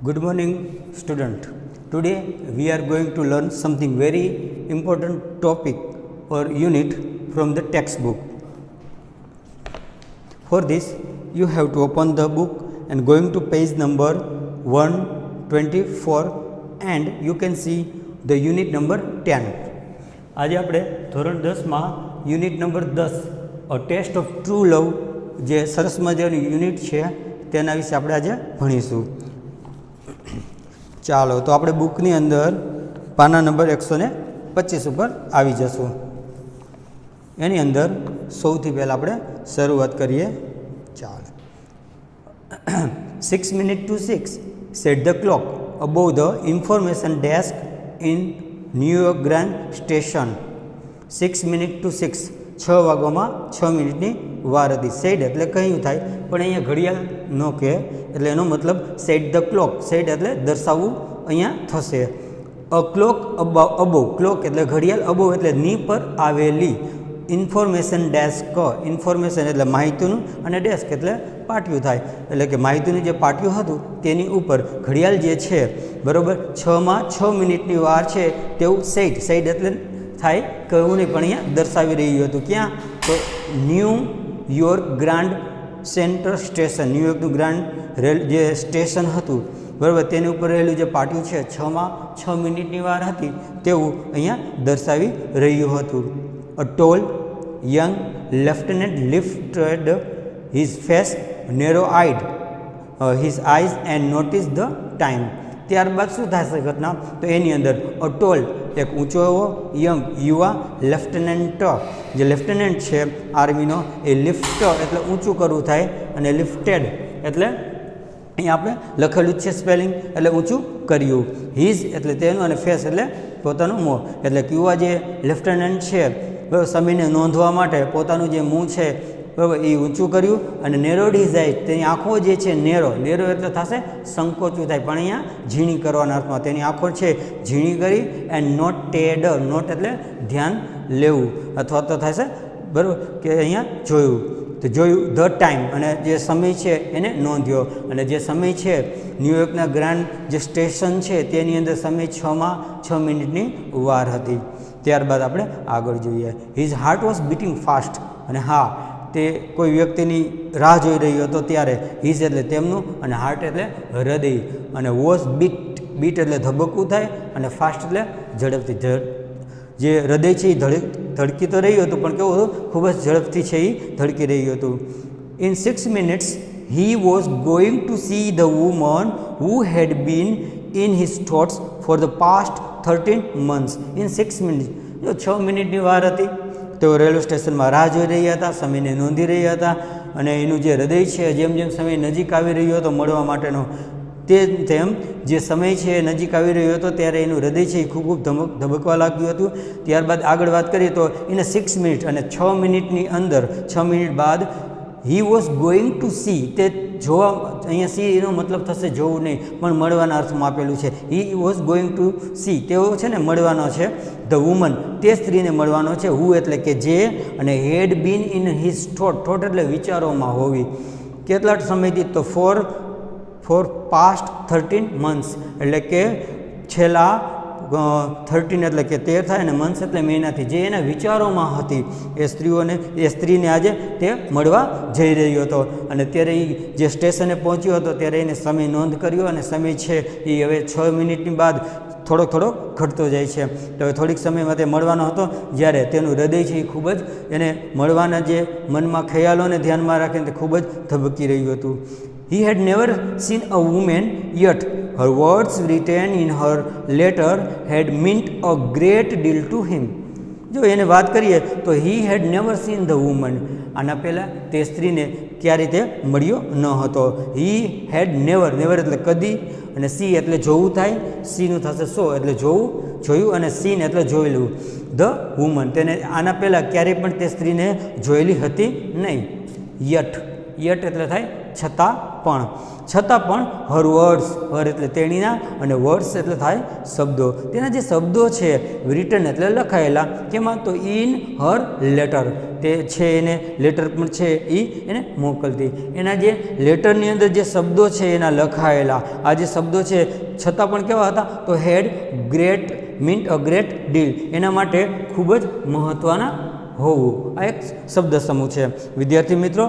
Good morning, student. Today we are going to learn something very important topic or unit from the textbook. For this, you have to open the book and going to page number 124 and you can see the unit number 10. આજે આપણે ધોરણ 10માં unit number 10 a test of true love જે સરસ મજાની unit છે તેના વિશે આપણે આજે ભણીશું. ચાલો તો આપણે બુકની અંદર પાના નંબર 125 ઉપર આવી જશું. એની અંદર સૌથી પહેલાં આપણે શરૂઆત કરીએ. ચાલો 6 minutes to 6 set the clock above the information desk in New York grand station. 6 minutes to 6 6 વાગ્યામાં 6 મિનિટની વાર હતી. સેડ એટલે કહ્યું થાય, પણ અહીંયા ઘડિયાળ ન કહે એટલે એનો મતલબ સેટ ધ ક્લોક. સેડ એટલે દર્શાવવું અહીંયા થશે. અ ક્લોક અબોવ, ક્લોક એટલે ઘડિયાળ, અબોવ એટલે ની પર આવેલી. ઇન્ફોર્મેશન ડેસ્ક, ઇન્ફોર્મેશન એટલે માહિતીનું અને ડેસ્ક એટલે પાટિયું થાય, એટલે કે માહિતીનું જે પાટિયું હતું તેની ઉપર ઘડિયાળ જે છે બરાબર 6માં 6 મિનિટની વાર છે તેવું સેટ. સેટ એટલે થાય કહ્યું નહીં, પણ અહીંયા દર્શાવી રહ્યું હતું. ક્યાં? તો ન્યૂયોર્ક ગ્રાન્ડ સેન્ટ્રલ સ્ટેશન, ન્યૂયોર્કનું ગ્રાન્ડ રેલ જે સ્ટેશન હતું બરાબર તેની ઉપર રહેલું જે પાટિયું છે 6માં 6 મિનિટની વાર હતી તેવું અહીંયા દર્શાવી રહ્યું હતું. A tall young lieutenant lifted his face, narrow-eyed his eyes and noticed the time. ત્યારબાદ શું થશે ઘટના? તો એની અંદર અ ટોલ એક ઊંચો એવો યંગ યુવા લેફ્ટનન્ટ, જે લેફ્ટનન્ટ છે આર્મીનો, એ લિફ્ટ એટલે ઊંચું કરવું થાય અને લિફ્ટેડ એટલે અહીંયા આપણે લખેલું છે સ્પેલિંગ એટલે ઊંચું કર્યું. હિઝ એટલે તેનું અને ફેસ એટલે પોતાનું મોં, એટલે યુવા જે લેફ્ટનન્ટ છે બરાબર સમયને નોંધવા માટે પોતાનું જે મું છે બરાબર એ ઊંચું કર્યું અને નેરોડ હિઝ આઈઝ, તેની આંખો જે છે નેરો એટલે થશે સંકોચું થાય, પણ અહીંયા ઝીણી કરવાના અર્થમાં તેની આંખો છે ઝીણી કરી. એન્ડ નોટેડ, નોટ એટલે ધ્યાન લેવું અથવા તો થશે બરાબર કે અહીંયા જોયું, તો જોયું ધ ટાઈમ અને જે સમય છે એને નોંધ્યો. અને જે સમય છે ન્યૂયોર્કના ગ્રાન્ડ જે સ્ટેશન છે તેની અંદર સમય 6માં 6 મિનિટની વાર હતી. ત્યારબાદ આપણે આગળ જોઈએ. His heart was beating fast, અને હા તે કોઈ વ્યક્તિની રાહ જોઈ રહ્યો હતો ત્યારે હિઝ એટલે તેમનું અને હાર્ટ એટલે હૃદય, અને વોઝ બીટ, બીટ એટલે ધબકવું થાય અને ફાસ્ટ એટલે ઝડપથી. જે હૃદય છે એ ધડકી તો રહ્યું હતું પણ કેવું હતું? ખૂબ જ ઝડપથી છે એ ધડકી રહ્યું હતું. In 6 minutes he was going to see the woman who had been in his thoughts for the past 13 months. In 6 minutes, જો 6 મિનિટની વાર હતી તેઓ રેલવે સ્ટેશનમાં રાહ જોઈ રહ્યા હતા, સમયને નોંધી રહ્યા હતા, અને એનું જે હૃદય છે જેમ જેમ સમય નજીક આવી રહ્યો હતો મળવા માટેનો તેમ જે સમય છે નજીક આવી રહ્યો હતો ત્યારે એનું હૃદય છે એ ખૂબ ધબકવા લાગ્યું હતું. ત્યારબાદ આગળ વાત કરીએ તો એને 6 મિનિટ અને 6 મિનિટની અંદર 6 મિનિટ બાદ હી વોઝ ગોઈંગ ટુ સી, તે જોવા, અહીંયા સી એનો મતલબ થશે જોવું નહીં પણ મળવાના અર્થમાં આપેલું છે. હી વોઝ ગોઈંગ ટુ સી, તેઓ છે ને મળવાનો છે ધ વુમન, તે સ્ત્રીને મળવાનો છે. હુ એટલે કે જે, અને had been in his thought, thought એટલે વિચારોમાં હોવી. કેટલા સમયથી? તો ફોર પાસ્ટ 13 months, એટલે કે છેલ્લા 13 એટલે કે 13 થાય અને મંથ્સ એટલે મહિનાથી જે એના વિચારોમાં હતી એ સ્ત્રીને આજે તે મળવા જઈ રહ્યો હતો. અને ત્યારે એ જે સ્ટેશને પહોંચ્યો હતો ત્યારે એને સમય નોંધ કર્યો અને સમય છે એ હવે 6 મિનિટની બાદ થોડો ઘટતો જાય છે. તો હવે થોડીક સમયમાં તે મળવાનો હતો જ્યારે તેનું હૃદય છે એ ખૂબ જ એને મળવાના જે મનમાં ખ્યાલોને ધ્યાનમાં રાખીને તે ખૂબ જ ધબકી રહ્યું હતું. He had never seen a woman yet. Her words written in her letter had meant a great deal to him. જો એને વાત કરીએ તો he had never seen the woman, આના પહેલાં તે સ્ત્રીને ક્યારે તે મળ્યો ન હતો. he had never, never એટલે કદી, અને સી એટલે જોવું થાય, સીનું થશે સો એટલે જોયું, અને સીન એટલે જોયેલું. ધ વુમન, તેને આના પહેલાં ક્યારેય પણ તે સ્ત્રીને જોયેલી હતી નહીં. યટ એટલે થાય છતાં પણ હર વર્ડ્સ, હર એટલે તેણીના અને વર્ડ્સ એટલે થાય શબ્દો, તેના જે શબ્દો છે રિટન એટલે લખાયેલા, કેમાં તો ઇન હર લેટર, તે છે એને લેટર પણ છે એ એને મોકલતી, એના જે લેટરની અંદર જે શબ્દો છે એના લખાયેલા, આ જે શબ્દો છે છતાં પણ કેવા હતા તો had great meant a great deal, એના માટે ખૂબ જ મહત્ત્વના હોવું, આ એક શબ્દ સમૂહ છે. વિદ્યાર્થી મિત્રો,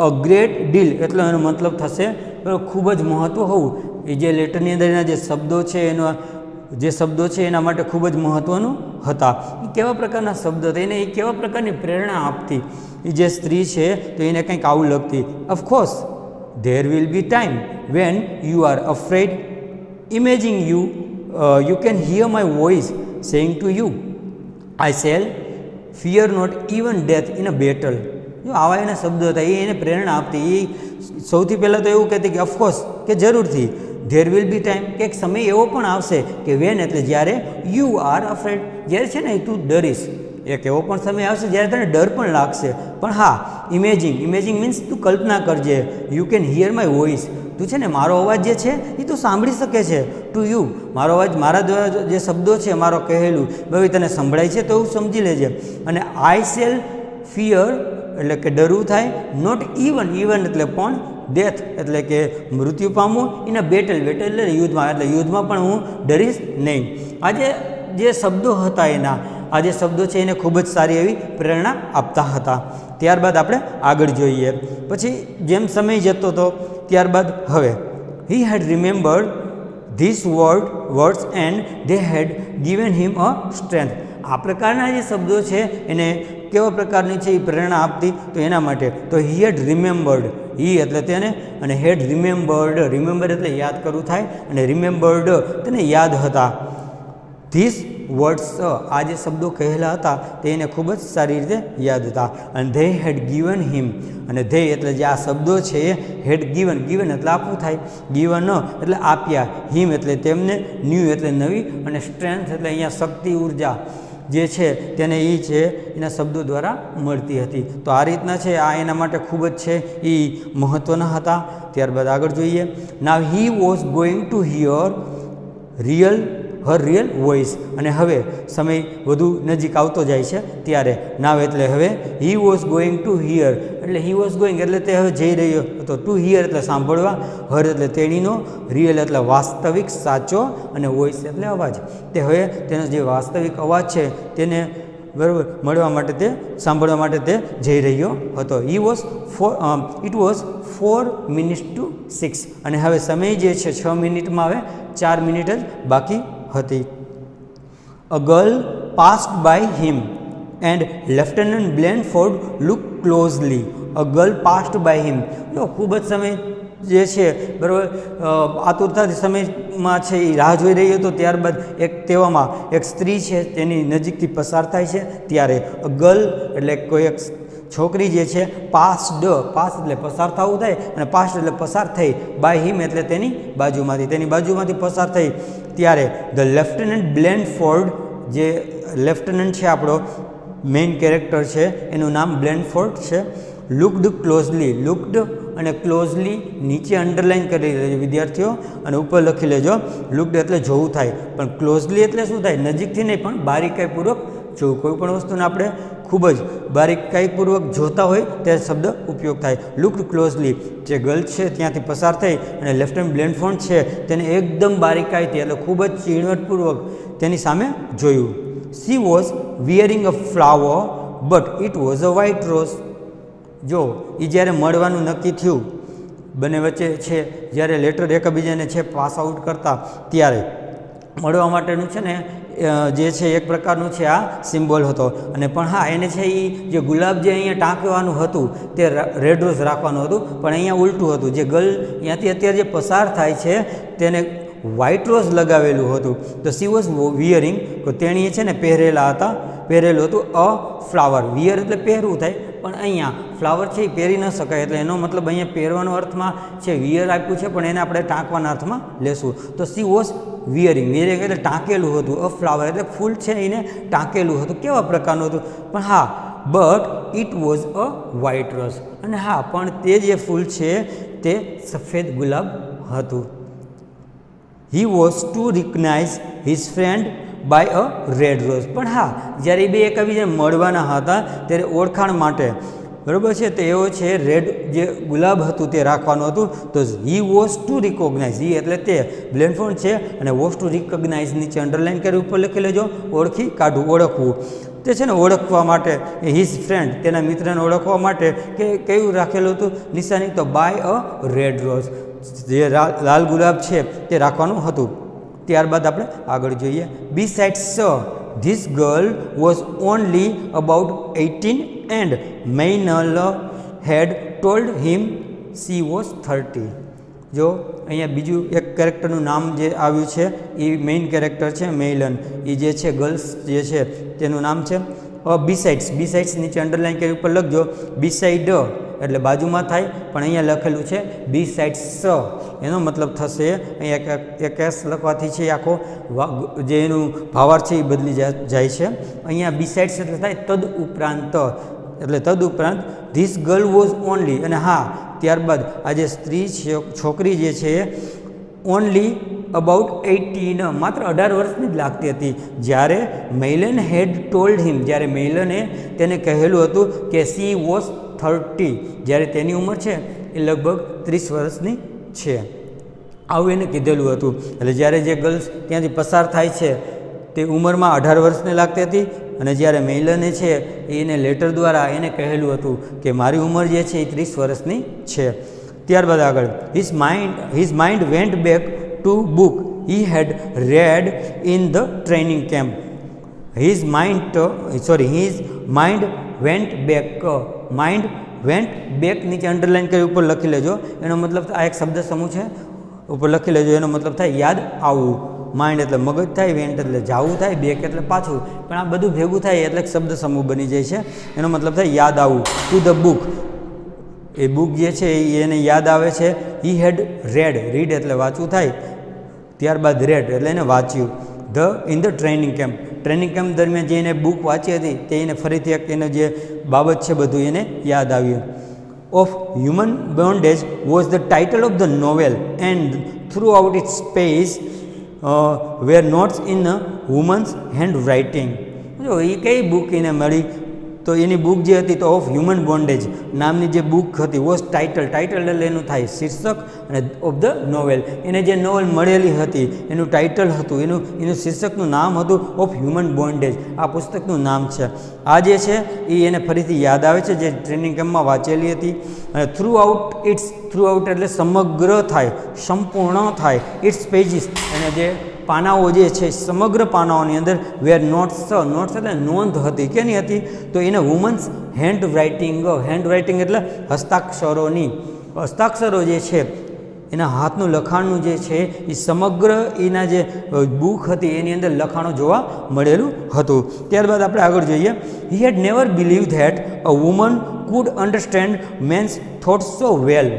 અ ગ્રેટ ડીલ એટલે એનો મતલબ થશે ખૂબ જ મહત્ત્વ હોવું, એ જે લેટરની અંદર એના જે શબ્દો છે એના માટે ખૂબ જ મહત્ત્વનું હતા. એ કેવા પ્રકારના શબ્દ હતા, એને એ કેવા પ્રકારની પ્રેરણા આપતી, એ જે સ્ત્રી છે તો એને કંઈક આવું લખતી, of course there will be time when you are afraid, imaging you can here my voice saying to you I shell fear not even death in a battle. જો આવા એના શબ્દો હતા, એ એને પ્રેરણા આપતી. એ સૌથી પહેલાં તો એવું કહેતી કે ઓફકોર્સ કે જરૂરથી, ધેર વિલ બી ટાઈમ કે એક સમય એવો પણ આવશે કે વેન એટલે જ્યારે યુ આર અફ્રેડ, જ્યારે છે ને તું ડરીશ, એક એવો પણ સમય આવશે જ્યારે તને ડર પણ લાગશે, પણ હા ઇમેજિંગ મીન્સ તું કલ્પના કરજે, you can here my voice, તું છે ને મારો અવાજ જે છે એ તું સાંભળી શકે છે, ટુ યુ મારો અવાજ, મારા દ્વારા જે શબ્દો છે મારો કહેલું ભાઈ તને સંભળાય છે તો એવું સમજી લેજે, અને આઈ શેલ ફિયર એટલે કે ડરવું થાય, નોટ ઇવન એટલે પણ, ડેથ એટલે કે મૃત્યુ પામવું, એના બેટલ એટલે યુદ્ધમાં પણ હું ડરીશ નહીં. આજે જે શબ્દો હતા આ જે શબ્દો છે એને ખૂબ જ સારી એવી પ્રેરણા આપતા હતા. ત્યારબાદ આપણે આગળ જોઈએ, પછી જેમ સમય જતો હતો ત્યારબાદ હવે he had remembered this words and they had given him a strength. આ પ્રકારના જે શબ્દો છે એને કેવા પ્રકારની છે એ પ્રેરણા આપતી, તો એના માટે તો હી હેડ રિમેમ્બર્ડ, હી એટલે તેને, અને હેડ રિમેમ્બર એટલે યાદ કરવું થાય, અને રિમેમ્બર્ડ તેને યાદ હતા. ધીસ વર્ડ્સ આ જે શબ્દો કહેલા હતા તે એને ખૂબ જ સારી રીતે યાદ હતા, અને ધે હેડ ગિવન હિમ, અને ધે એટલે જે આ શબ્દો છે એ હેડ ગિવન એટલે આપવું થાય, ગિવન એટલે આપ્યા, હિમ એટલે તેમને, ન્યૂ એટલે નવી, અને સ્ટ્રેન્થ એટલે અહીંયા શક્તિ, ઉર્જા જે છે તેને એ છે એના શબ્દો દ્વારા મળતી હતી. તો આ રીતના છે આ એના માટે ખૂબ જ છે એ મહત્ત્વના હતા. ત્યારબાદ આગળ જોઈએ, now he was going to hear her real voice, અને હવે સમય વધુ નજીક આવતો જાય છે ત્યારે નાવ એટલે હવે, હી વોઝ ગોઈંગ ટુ હિયર એટલે હી વોઝ ગોઈંગ એટલે તે હવે જઈ રહ્યો હતો, ટુ હિયર એટલે સાંભળવા, હર એટલે તેણીનો, રિયલ એટલે વાસ્તવિક સાચો, અને વોઇસ એટલે અવાજ, તે હવે તેનો જે વાસ્તવિક અવાજ છે તેને બરાબર મળવા માટે તે સાંભળવા માટે તે જઈ રહ્યો હતો. ઇટ વોઝ 4 minutes to 6, અને હવે સમય જે છે 6 મિનિટમાં હવે 4 મિનિટ જ બાકી હતી. A girl passed by him and lieutenant Blandford look closely. A girl passed by him, જો ખૂબ જ સમય જે છે બરાબર આતુરતાથી સમયમાં છે એ રાહ જોઈ રહ્યો હતો, ત્યારબાદ તેવામાં એક સ્ત્રી છે તેની નજીકથી પસાર થાય છે, ત્યારે અ ગર્લ એટલે કોઈ એક છોકરી જે છે પાસ એટલે પસાર થવું થાય, અને પાસ્ટ એટલે પસાર થઈ, બાય હિમ એટલે તેની બાજુમાંથી પસાર થઈ, ત્યારે ધ લેફ્ટનન્ટ બ્લેનફોર્ડ, જે લેફ્ટનન્ટ છે આપણો મેઇન કેરેક્ટર છે એનું નામ બ્લેનફોર્ડ છે, લુકડ અને ક્લોઝલી નીચે અંડરલાઇન કરી લેજો વિદ્યાર્થીઓ, અને ઉપર લખી લેજો, લુકડ એટલે જોવું થાય, પણ ક્લોઝલી એટલે શું થાય, નજીકથી નહીં પણ બારીકાઈપૂર્વક જોવું, કોઈ પણ વસ્તુને આપણે ખૂબ જ બારીકાઈપૂર્વક જોતા હોય ત્યારે શબ્દ ઉપયોગ થાય. લુકડ ક્લોઝલી, જે ગર્લ છે ત્યાંથી પસાર થઈ, અને લેફ્ટનન્ટ બ્લેનફોર્ડ છે તેને એકદમ બારીકાઈથી એટલે ખૂબ જ ઝીણવટપૂર્વક તેની સામે જોયું. She was wearing a flower but it was a white rose. જો એ જ્યારે મળવાનું નક્કી થયું બંને વચ્ચે છે, જ્યારે લેટર એકબીજાને છે પાસ આઉટ કરતા ત્યારે મળવા માટેનું છે ને જે છે એક પ્રકારનું છે આ સિમ્બોલ હતો, અને પણ હા એને છે એ જે ગુલાબ જે અહીંયા ટાંકવાનું હતું તે રેડ રોઝ રાખવાનું હતું, પણ અહીંયા ઉલટું હતું, જે ગર્લ ત્યાંથી અત્યારે જે પસાર થાય છે તેને વ્હાઇટ રોઝ લગાવેલું હતું. તો સી વોઝ વિયરિંગ, તો તેણીએ છે ને પહેરેલું હતું અ ફ્લાવર, વિયર એટલે પહેરવું થાય, પણ અહીંયા ફ્લાવર છે એ પહેરી ન શકાય, એટલે એનો મતલબ અહીંયા પહેરવાનો અર્થમાં છે વિયર આપ્યું છે, પણ એને આપણે ટાંકવાના અર્થમાં લેશું. તો સી વોઝ વિયરિંગ એટલે ટાંકેલું હતું, અ ફ્લાવર એટલે ફૂલ છે એને ટાંકેલું હતું, કેવા પ્રકારનું હતું, પણ હા but it was a white rose, અને હા પણ તે જે ફૂલ છે તે સફેદ ગુલાબ હતું. He was two રિકગ્નાઇઝ his friend by a red rose. પણ હા, જ્યારે એ બે એકબીજાને મળવાના હતા ત્યારે ઓળખાણ માટે, બરાબર છે, તો એવો છે રેડ જે ગુલાબ હતું તે રાખવાનું હતું. તો હી વોઝ ટુ રિકોગ્નાઇઝ, હી એટલે તે બ્લેન્ડ ફોર્મ છે, અને વોઝ ટુ રિકોગ્નાઇઝ નીચે અંડરલાઇન કરી ઉપર લખી લેજો, ઓળખી કાઢવું, ઓળખવું. તે છે ને ઓળખવા માટે, હિઝ ફ્રેન્ડ તેના મિત્રને ઓળખવા માટે કે કયું રાખેલું હતું નિશાની, તો બાય અ રેડ રોઝ, જે લાલ ગુલાબ છે તે રાખવાનું હતું. ત્યારબાદ આપણે આગળ જોઈએ. Besides this girl was only about 18 and Meynell had told him she was 30. જો અહીંયા બીજું એક કેરેક્ટરનું નામ જે આવ્યું છે એ મેઇન કેરેક્ટર છે મેઇલન, એ જે છે ગર્લ્સ જે છે તેનું નામ છે. બીસાઇડ્સ, બીસાઇડ્સ નીચે અંડરલાઇન કરી ઉપર લખજો. બીસાઇડ એટલે બાજુમાં થાય, પણ અહીંયા લખેલું છે બીસાઇડ્સ, એનો મતલબ થશે અહીંયા એક એસ લખવાથી છે આખો જે એનું ભાવાર્થ છે એ બદલી જાય છે. અહીંયા બીસાઇડ્સ એટલે થાય તદ ઉપરાંત, એટલે તદ ઉપરાંત. ધીસ ગર્લ વોઝ ઓનલી, અને હા ત્યારબાદ આ જે સ્ત્રી છે છોકરી જે છે ઓનલી અબાઉટ 18, માત્ર 18 વર્ષની જ લાગતી હતી. જ્યારે મેઇલન હેડ ટોલ્ડ હિમ, જ્યારે મેઇલને તેને કહેલું હતું કે સી વોઝ 30, જ્યારે તેની ઉંમર છે એ લગભગ 30 વર્ષની છે, આવું એને કીધેલું હતું. એટલે જ્યારે જે ગર્લ્સ ત્યાંથી પસાર થાય છે તે ઉંમરમાં 18 વર્ષની લાગતી હતી, અને જ્યારે મેઇલને છે એને લેટર દ્વારા એને કહેલું હતું કે મારી ઉંમર જે છે એ 30 વર્ષની છે. ત્યારબાદ આગળ, his mind went back to book he head red in the training camp. His mind went back, mind went back નીચે અંડરલાઇન કરી ઉપર લખી લેજો. એનો મતલબ આ એક શબ્દ સમૂહ છે, ઉપર લખી લેજો. એનો મતલબ થાય યાદ આવવું. માઇન્ડ એટલે મગજ થાય, વેન્ટ એટલે જાવું થાય, બેક એટલે પાછું, પણ આ બધું ભેગું થાય એટલે શબ્દ સમૂહ બની જાય છે. એનો મતલબ થાય યાદ આવવું. To the book, A book જે છે એને યાદ આવે છે. હી હેડ રેડ, રીડ એટલે વાંચવું થાય, ત્યારબાદ રેડ એટલે એને વાંચ્યું. In the training camp, training camp દરમિયાન જે એને બુક વાંચી હતી તે એને ફરીથી એક એને જે બાબત છે બધું એને યાદ આવ્યું. Of human bondage was the title of the novel and through out it's page wear notes in women's hand writing. જો એ કઈ બુક એને મળી, તો એની બુક જે હતી તો ઓફ હ્યુમન બોન્ડેજ નામની જે બુક હતી, વોઝ ટાઇટલ, ટાઇટલ એટલે એનું થાય શીર્ષક, અને ઓફ ધ નોવેલ એને જે નોવેલ મળેલી હતી એનું ટાઇટલ હતું, એનું શીર્ષકનું નામ હતું ઓફ હ્યુમન બોન્ડેજ, આ પુસ્તકનું નામ છે. આ જે છે એ એને ફરીથી યાદ આવે છે જે ટ્રેનિંગ કેમ્પમાં વાંચેલી હતી. અને થ્રુ આઉટ એટલે સમગ્ર થાય, સંપૂર્ણ થાય. ઇટ્સ પેજીસ, અને જે પાનાઓ જે છે સમગ્ર પાનાઓની અંદર વેર નોટ્સ, નોટ્સ એટલે નોંધ હતી, કેની હતી, તો એને વુમન્સ હેન્ડ રાઇટિંગ એટલે હસ્તાક્ષરોની, હસ્તાક્ષરો જે છે એના હાથનું લખાણનું જે છે એ સમગ્ર એના જે બુક હતી એની અંદર લખાણો જોવા મળેલું હતું. ત્યારબાદ આપણે આગળ જોઈએ. He had never believe that a woman could understand men's thoughts so well.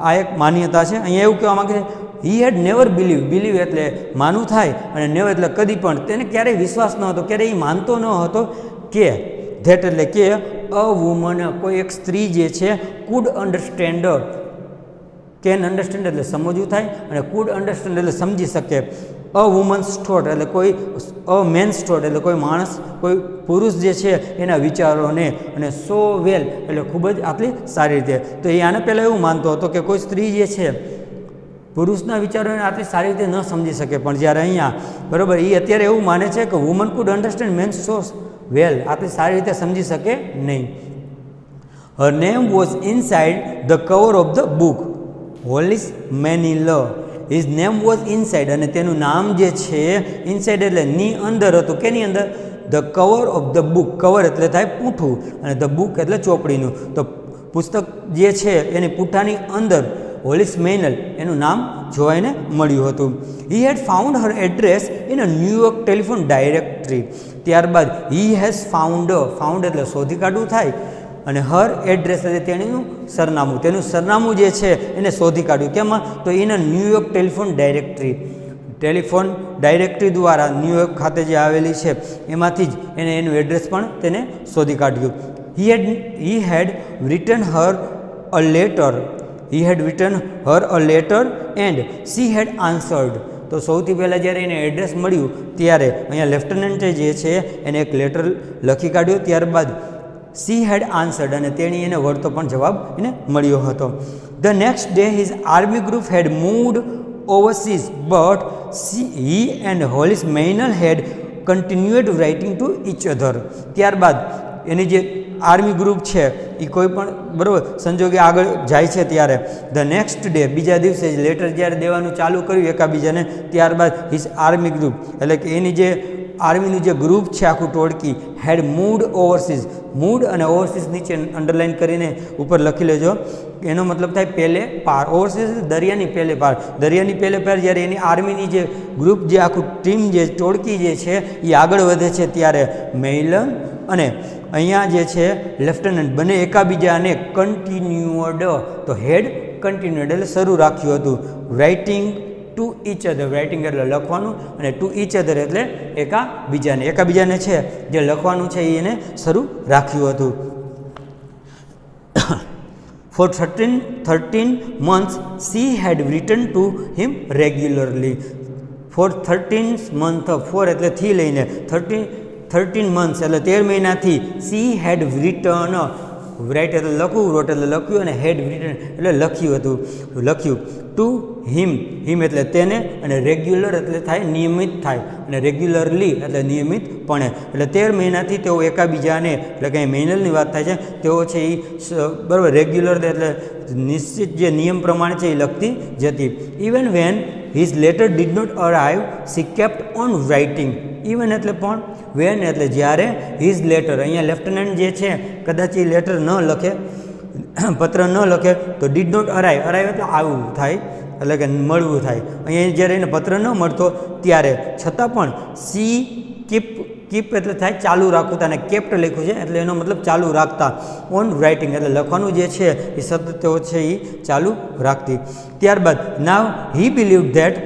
આ એક માન્યતા છે. અહીંયા એવું કહેવા માગે છે હી હેડ નેવર બિલીવ એટલે માનવું થાય, અને નેવર એટલે કદી પણ, તેને ક્યારેય વિશ્વાસ ન હતો, ક્યારેય એ માનતો ન હતો કે ધેટ એટલે કે અ વુમન, કોઈ એક સ્ત્રી જે છે કુડ અન્ડરસ્ટેન્ડ, કેન અન્ડરસ્ટેન્ડ એટલે સમજવું થાય, અને કુડ અન્ડરસ્ટેન્ડ એટલે સમજી શકે. અ વુમન્સ થોટ એટલે કોઈ, અ મેન્સ થોટ એટલે કોઈ માણસ, કોઈ પુરુષ જે છે એના વિચારોને, અને સો વેલ એટલે ખૂબ જ આટલી સારી રીતે. તો એ આને પહેલાં એવું માનતો હતો કે કોઈ સ્ત્રી જે છે પુરુષના વિચારોને આટલી સારી રીતે ન સમજી શકે, પણ જ્યારે અહીંયા બરાબર એ અત્યારે એવું માને છે કે woman could understand men's so well, આટલી સારી રીતે સમજી શકે નહીં. Her name was inside the cover of the book Hollis Meynell. His name was inside, અને તેનું નામ જે છે ઇનસાઇડ એટલે ની અંદર હતું, કેની અંદર, the cover of the book, cover એટલે થાય પૂઠું, અને ધ બુક એટલે ચોપડીનું, તો પુસ્તક જે છે એની પૂઠાની અંદર હોલિસ મેનલ એનું નામ જોવાઈને મળ્યું હતું. He had found her address in a New York telephone directory. ત્યારબાદ હી હેઝ ફાઉન્ડ એટલે શોધી કાઢવું થાય, અને હર એડ્રેસ એટલે તેનું સરનામું જે છે એને શોધી કાઢ્યું. કેમાં, તો એના ન્યૂયોર્ક ટેલિફોન ડાયરેક્ટરી દ્વારા ન્યૂયોર્ક ખાતે જે આવેલી છે એમાંથી જ એને એનું એડ્રેસ પણ તેને શોધી કાઢ્યું. He had written her a letter he had written her a letter and she had answered. તો સૌથી પહેલાં જ્યારે એને એડ્રેસ મળ્યું ત્યારે અહીંયા લેફ્ટનન્ટે જે છે એને એક લેટર લખી કાઢ્યો, ત્યારબાદ she had answered અને તેણી એને વળતો પણ જવાબ એને મળ્યો હતો. The next day his army group had moved overseas but he and Hollis Maynell had continued writing to each other. ત્યારબાદ એની જે આર્મી ગ્રુપ છે એ કોઈ પણ બરાબર સંજોગે આગળ જાય છે ત્યારે ધ નેક્સ્ટ ડે બીજા દિવસે લેટર જ્યારે દેવાનું ચાલુ કર્યું એકાબીજાને, ત્યારબાદ હિઝ આર્મી ગ્રુપ એટલે કે એની જે આર્મીનું જે ગ્રુપ છે આખું ટોળકી હેડ મૂડ ઓવરસીઝ, મૂડ અને ઓવરસીઝ નીચે અંડરલાઇન કરીને ઉપર લખી લેજો. એનો મતલબ થાય પેલે પાર, ઓવરસીઝ દરિયાની પેલે પાર, દરિયાની પેલે પાર જ્યારે એની આર્મીની જે ગ્રુપ જે આખું ટીમ જે ટોળકી જે છે એ આગળ વધે છે ત્યારે મેઇલન અને અહીંયા જે છે લેફ્ટનન્ટ બંને એકાબીજાને કન્ટિન્યુઅડ, તો હેડ કન્ટિન્યુઅડ એટલે શરૂ રાખ્યું હતું. Writing two each other, writing એટલે લખવાનું અને ટુ ઇચ અધર એટલે એકાબીજાને છે જે લખવાનું છે એને શરૂ રાખ્યું હતું. For 13 months she had written to him regularly. For 13 months, 4 એટલે થી લઈને 13 months એટલે 13 મહિનાથી she had written, રાઇટ એટલે લખવું, રોટ એટલે લખ્યું અને હેડ written એટલે લખ્યું ટુ હિમ એટલે તેને અને રેગ્યુલર એટલે થાય નિયમિત થાય અને રેગ્યુલરલી એટલે નિયમિતપણે, એટલે 13 મહિનાથી તેઓ એકાબીજાને એટલે કંઈ મેઇનલની વાત થાય છે તેઓ છે એ બરાબર રેગ્યુલર એટલે નિશ્ચિત જે નિયમ પ્રમાણે છે એ લખતી જતી. Even van his letter did not arrive she kept on writing. Even એટલે પણ, વેન એટલે જ્યારે, હિઝ લેટર અહીંયા લેફ્ટનન્ટ જે છે કદાચ એ લેટર ન લખે, પત્ર ન લખે તો ડીડ નોટ અરાઇવ, અરાઇવ એટલે આવવું થાય એટલે કે મળવું થાય. અહીંયા જ્યારે એને પત્ર ન મળતો ત્યારે છતાં પણ સી કીપ એટલે થાય ચાલુ રાખવું, અને કેપ્ટ લખ્યું છે એટલે એનો મતલબ ચાલુ રાખતા. ઓન રાઇટિંગ એટલે લખવાનું જે છે એ સતત તેઓ છે એ ચાલુ રાખતી. ત્યારબાદ now he believe that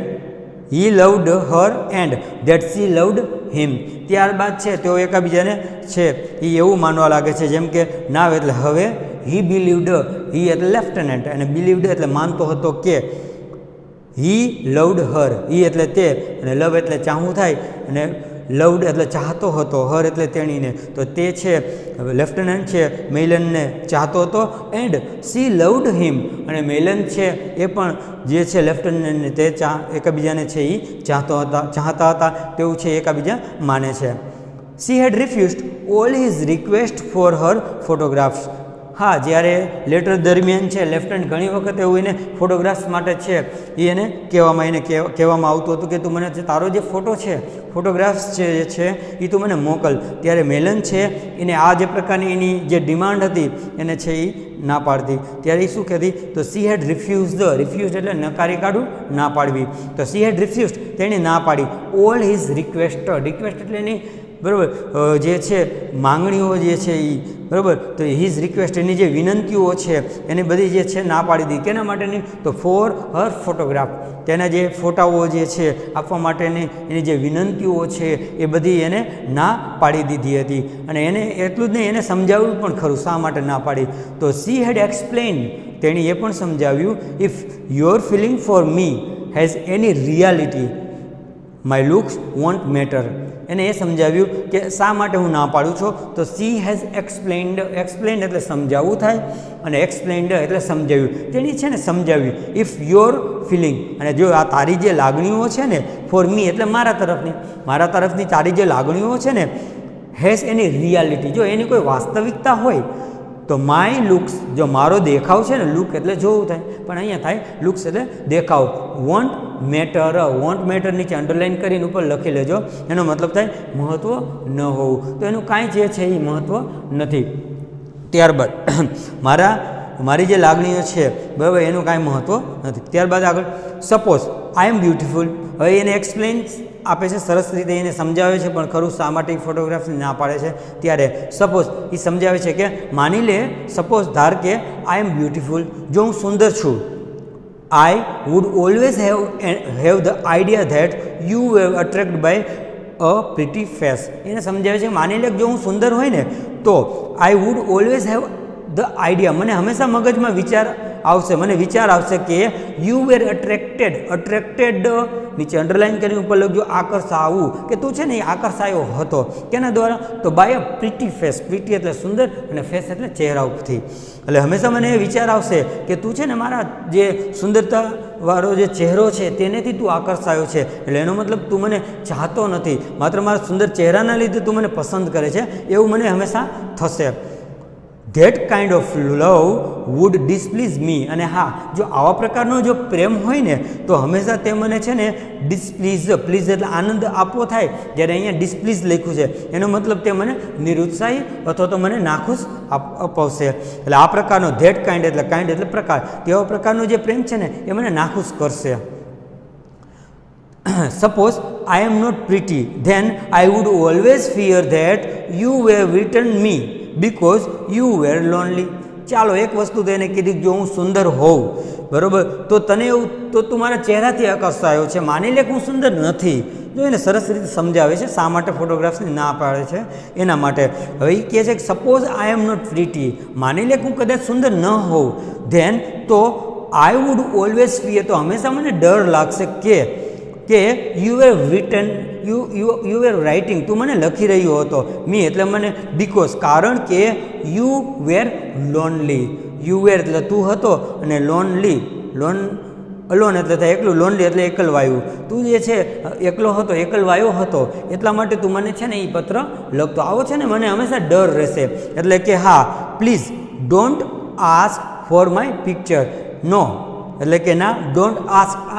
he loved her and that she loved him. ત્યારબાદ છે તેઓ એકાબીજાને છે એ એવું માનવા લાગે છે જેમ કે નાવ એટલે હવે, હી બિલીવડ, હી એટલે લેફ્ટનન્ટ અને બિલીવડ એટલે માનતો હતો કે, હી લવડ હર, હી એટલે તે અને લવ એટલે ચાહવું થાય અને લવડ એટલે ચાહતો હતો, હર એટલે તેણીને, તો તે છે લેફ્ટનન્ટ છે મેઇલનને ચાહતો હતો. એન્ડ સી લવડ હિમ અને મેઇલન છે એ પણ જે છે લેફ્ટનન્ટને તે એકાબીજાને છે એ ચાહતા હતા તેવું છે એકાબીજા માને છે. She had refused all his request for her photographs. હા, જ્યારે લેટર દરમિયાન છે લેફ્ટનન્ટ ઘણી વખત એવું એને ફોટોગ્રાફ્સ માટે છે એને કહેવામાં આવતું હતું કે તું મને તારો જે ફોટો છે, ફોટોગ્રાફ્સ છે એ તું મને મોકલ. ત્યારે મેલન છે એને આ જે પ્રકારની એની જે ડિમાન્ડ હતી એને છે એ ના પાડતી. ત્યારે એ શું કહેતી, તો સી હેડ રિફ્યુઝડ એટલે નકારી કાઢવું, ના પાડવી. તો સી હેડ રિફ્યુઝડ તેણે ના પાડી ઓલ હિઝ રિક્વેસ્ટ એટલે એની બરાબર જે છે માંગણીઓ જે છે એ બરાબર, તો હિઝ રિક્વેસ્ટ એની જે વિનંતીઓ છે એની બધી જે છે ના પાડી દીધી. કેના માટેની, તો ફોર હર ફોટોગ્રાફ, તેના જે ફોટાઓ જે છે આપવા માટેની એની જે વિનંતીઓ છે એ બધી એને ના પાડી દીધી હતી. અને એને એટલું જ નહીં, એને સમજાવ્યું પણ ખરું શા માટે ના પાડી. તો સી હેડ એક્સપ્લેઇન, તેણે એ પણ સમજાવ્યું, if your feeling for me has any reality my looks want matter. એને એ સમજાવ્યું કે શા માટે હું ના પાડું છું. તો સી હેઝ એક્સપ્લેન્ડ એટલે સમજાવવું થાય અને એક્સપ્લેન્ડ એટલે સમજાવ્યું. તેની છે ને સમજાવ્યું, ઇફ યોર ફિલિંગ, અને જો આ તારી જે લાગણીઓ છે ને ફોર મી એટલે મારા તરફની તારી જે લાગણીઓ છે ને હેઝ એની રિયાલિટી, જો એની કોઈ વાસ્તવિકતા હોય તો માય લુક્સ, જો મારો દેખાવ છે ને, લુક એટલે જોવું થાય પણ અહીંયા થાય લુક્સ એટલે દેખાવ, વોન્ટ મેટર નીચે અંડરલાઇન કરીને ઉપર લખી લેજો. એનો મતલબ થાય મહત્ત્વ ન હોવું. તો એનું કાંઈ જે છે એ મહત્ત્વ નથી. ત્યારબાદ મારી જે લાગણીઓ છે બરાબર એનું કાંઈ મહત્ત્વ નથી. ત્યારબાદ આગળ સપોઝ આઈ એમ બ્યુટિફુલ. હવે એને એક્સપ્લેન આપે છે, સરસ રીતે એને સમજાવે છે પણ ખરું શા માટે ફોટોગ્રાફ્સને ના પાડે છે. ત્યારે સપોઝ એ સમજાવે છે કે માની લે, સપોઝ ધાર કે આઈ એમ બ્યુટિફુલ, જો હું સુંદર છું, I would always have the idea that you were attracted by a pretty face. એને સમજાવે છે માની લે જો હું સુંદર હોય ને તો I would always have the idea, મને હંમેશા મગજમાં વિચાર આવશે, મને વિચાર આવશે કે યુ વેર અટ્રેક્ટેડ નીચે અંડરલાઇન કરીને ઉપર લખજો આકર્ષાવું, કે તું છે ને એ આકર્ષાયો હતો. કેના દ્વારા? તો by a pretty face. Pretty એટલે સુંદર અને ફેસ એટલે ચહેરા ઉપરથી. એટલે હંમેશા મને એ વિચાર આવશે કે તું છે ને મારા જે સુંદરતા વાળો જે ચહેરો છે તેનેથી તું આકર્ષાયો છે. એટલે એનો મતલબ તું મને ચાહતો નથી, માત્ર મારા સુંદર ચહેરાના લીધે તું મને પસંદ કરે છે, એવું મને હંમેશા થશે. That kind of love would displease me. અને હા, જો આવા પ્રકારનો જો પ્રેમ હોય ને તો હંમેશા તે મને છે ને ડિસપ્લીઝ, પ્લીઝ એટલે આનંદ આપવો થાય. જ્યારે અહીંયા ડિસપ્લીઝ લખ્યું છે એનો મતલબ તે મને નિરુત્સાહી અથવા તો મને નાખુશ અપાવશે. એટલે આ પ્રકારનો ધેટ કાઇન્ડ એટલે પ્રકાર, તેવા પ્રકારનો જે પ્રેમ છે ને એ મને નાખુશ કરશે. Suppose I am not pretty, then I would always fear that you were written me because you were lonely. ચાલો એક વસ્તુ તો એને કીધી, જો હું સુંદર હોઉં, બરાબર, તો તને એવું તો તું મારા ચહેરાથી આકર્ષાયો છે, માની લે કે હું સુંદર નથી. જો એને સરસ રીતે સમજાવે છે શા માટે ફોટોગ્રાફ્સની ના પાડે છે એના માટે. હવે એ કહે છે કે suppose I am not pretty, માની લે કે હું કદાચ સુંદર ન હોઉં, ધેન તો આઈ વુડ ઓલવેઝ ફિયર, તો હંમેશા મને ડર લાગશે કે you were return you were writing, તું મને લખી રહ્યો હતો, મી એટલે મને બીકોઝ કારણ કે you were lonely. You were એટલે તું હતો અને લોનલી, અલોન એટલે થાય એકલું, લોનલી એટલે એકલવાયું. તું જે છે એકલો હતો, એકલવાયો હતો, એટલા માટે તું મને છે ને એ પત્ર લખતો. આવો છે ને મને હંમેશા ડર રહેશે. એટલે કે હા, please don't ask for my picture. No એટલે કે ના, ડોન્ટ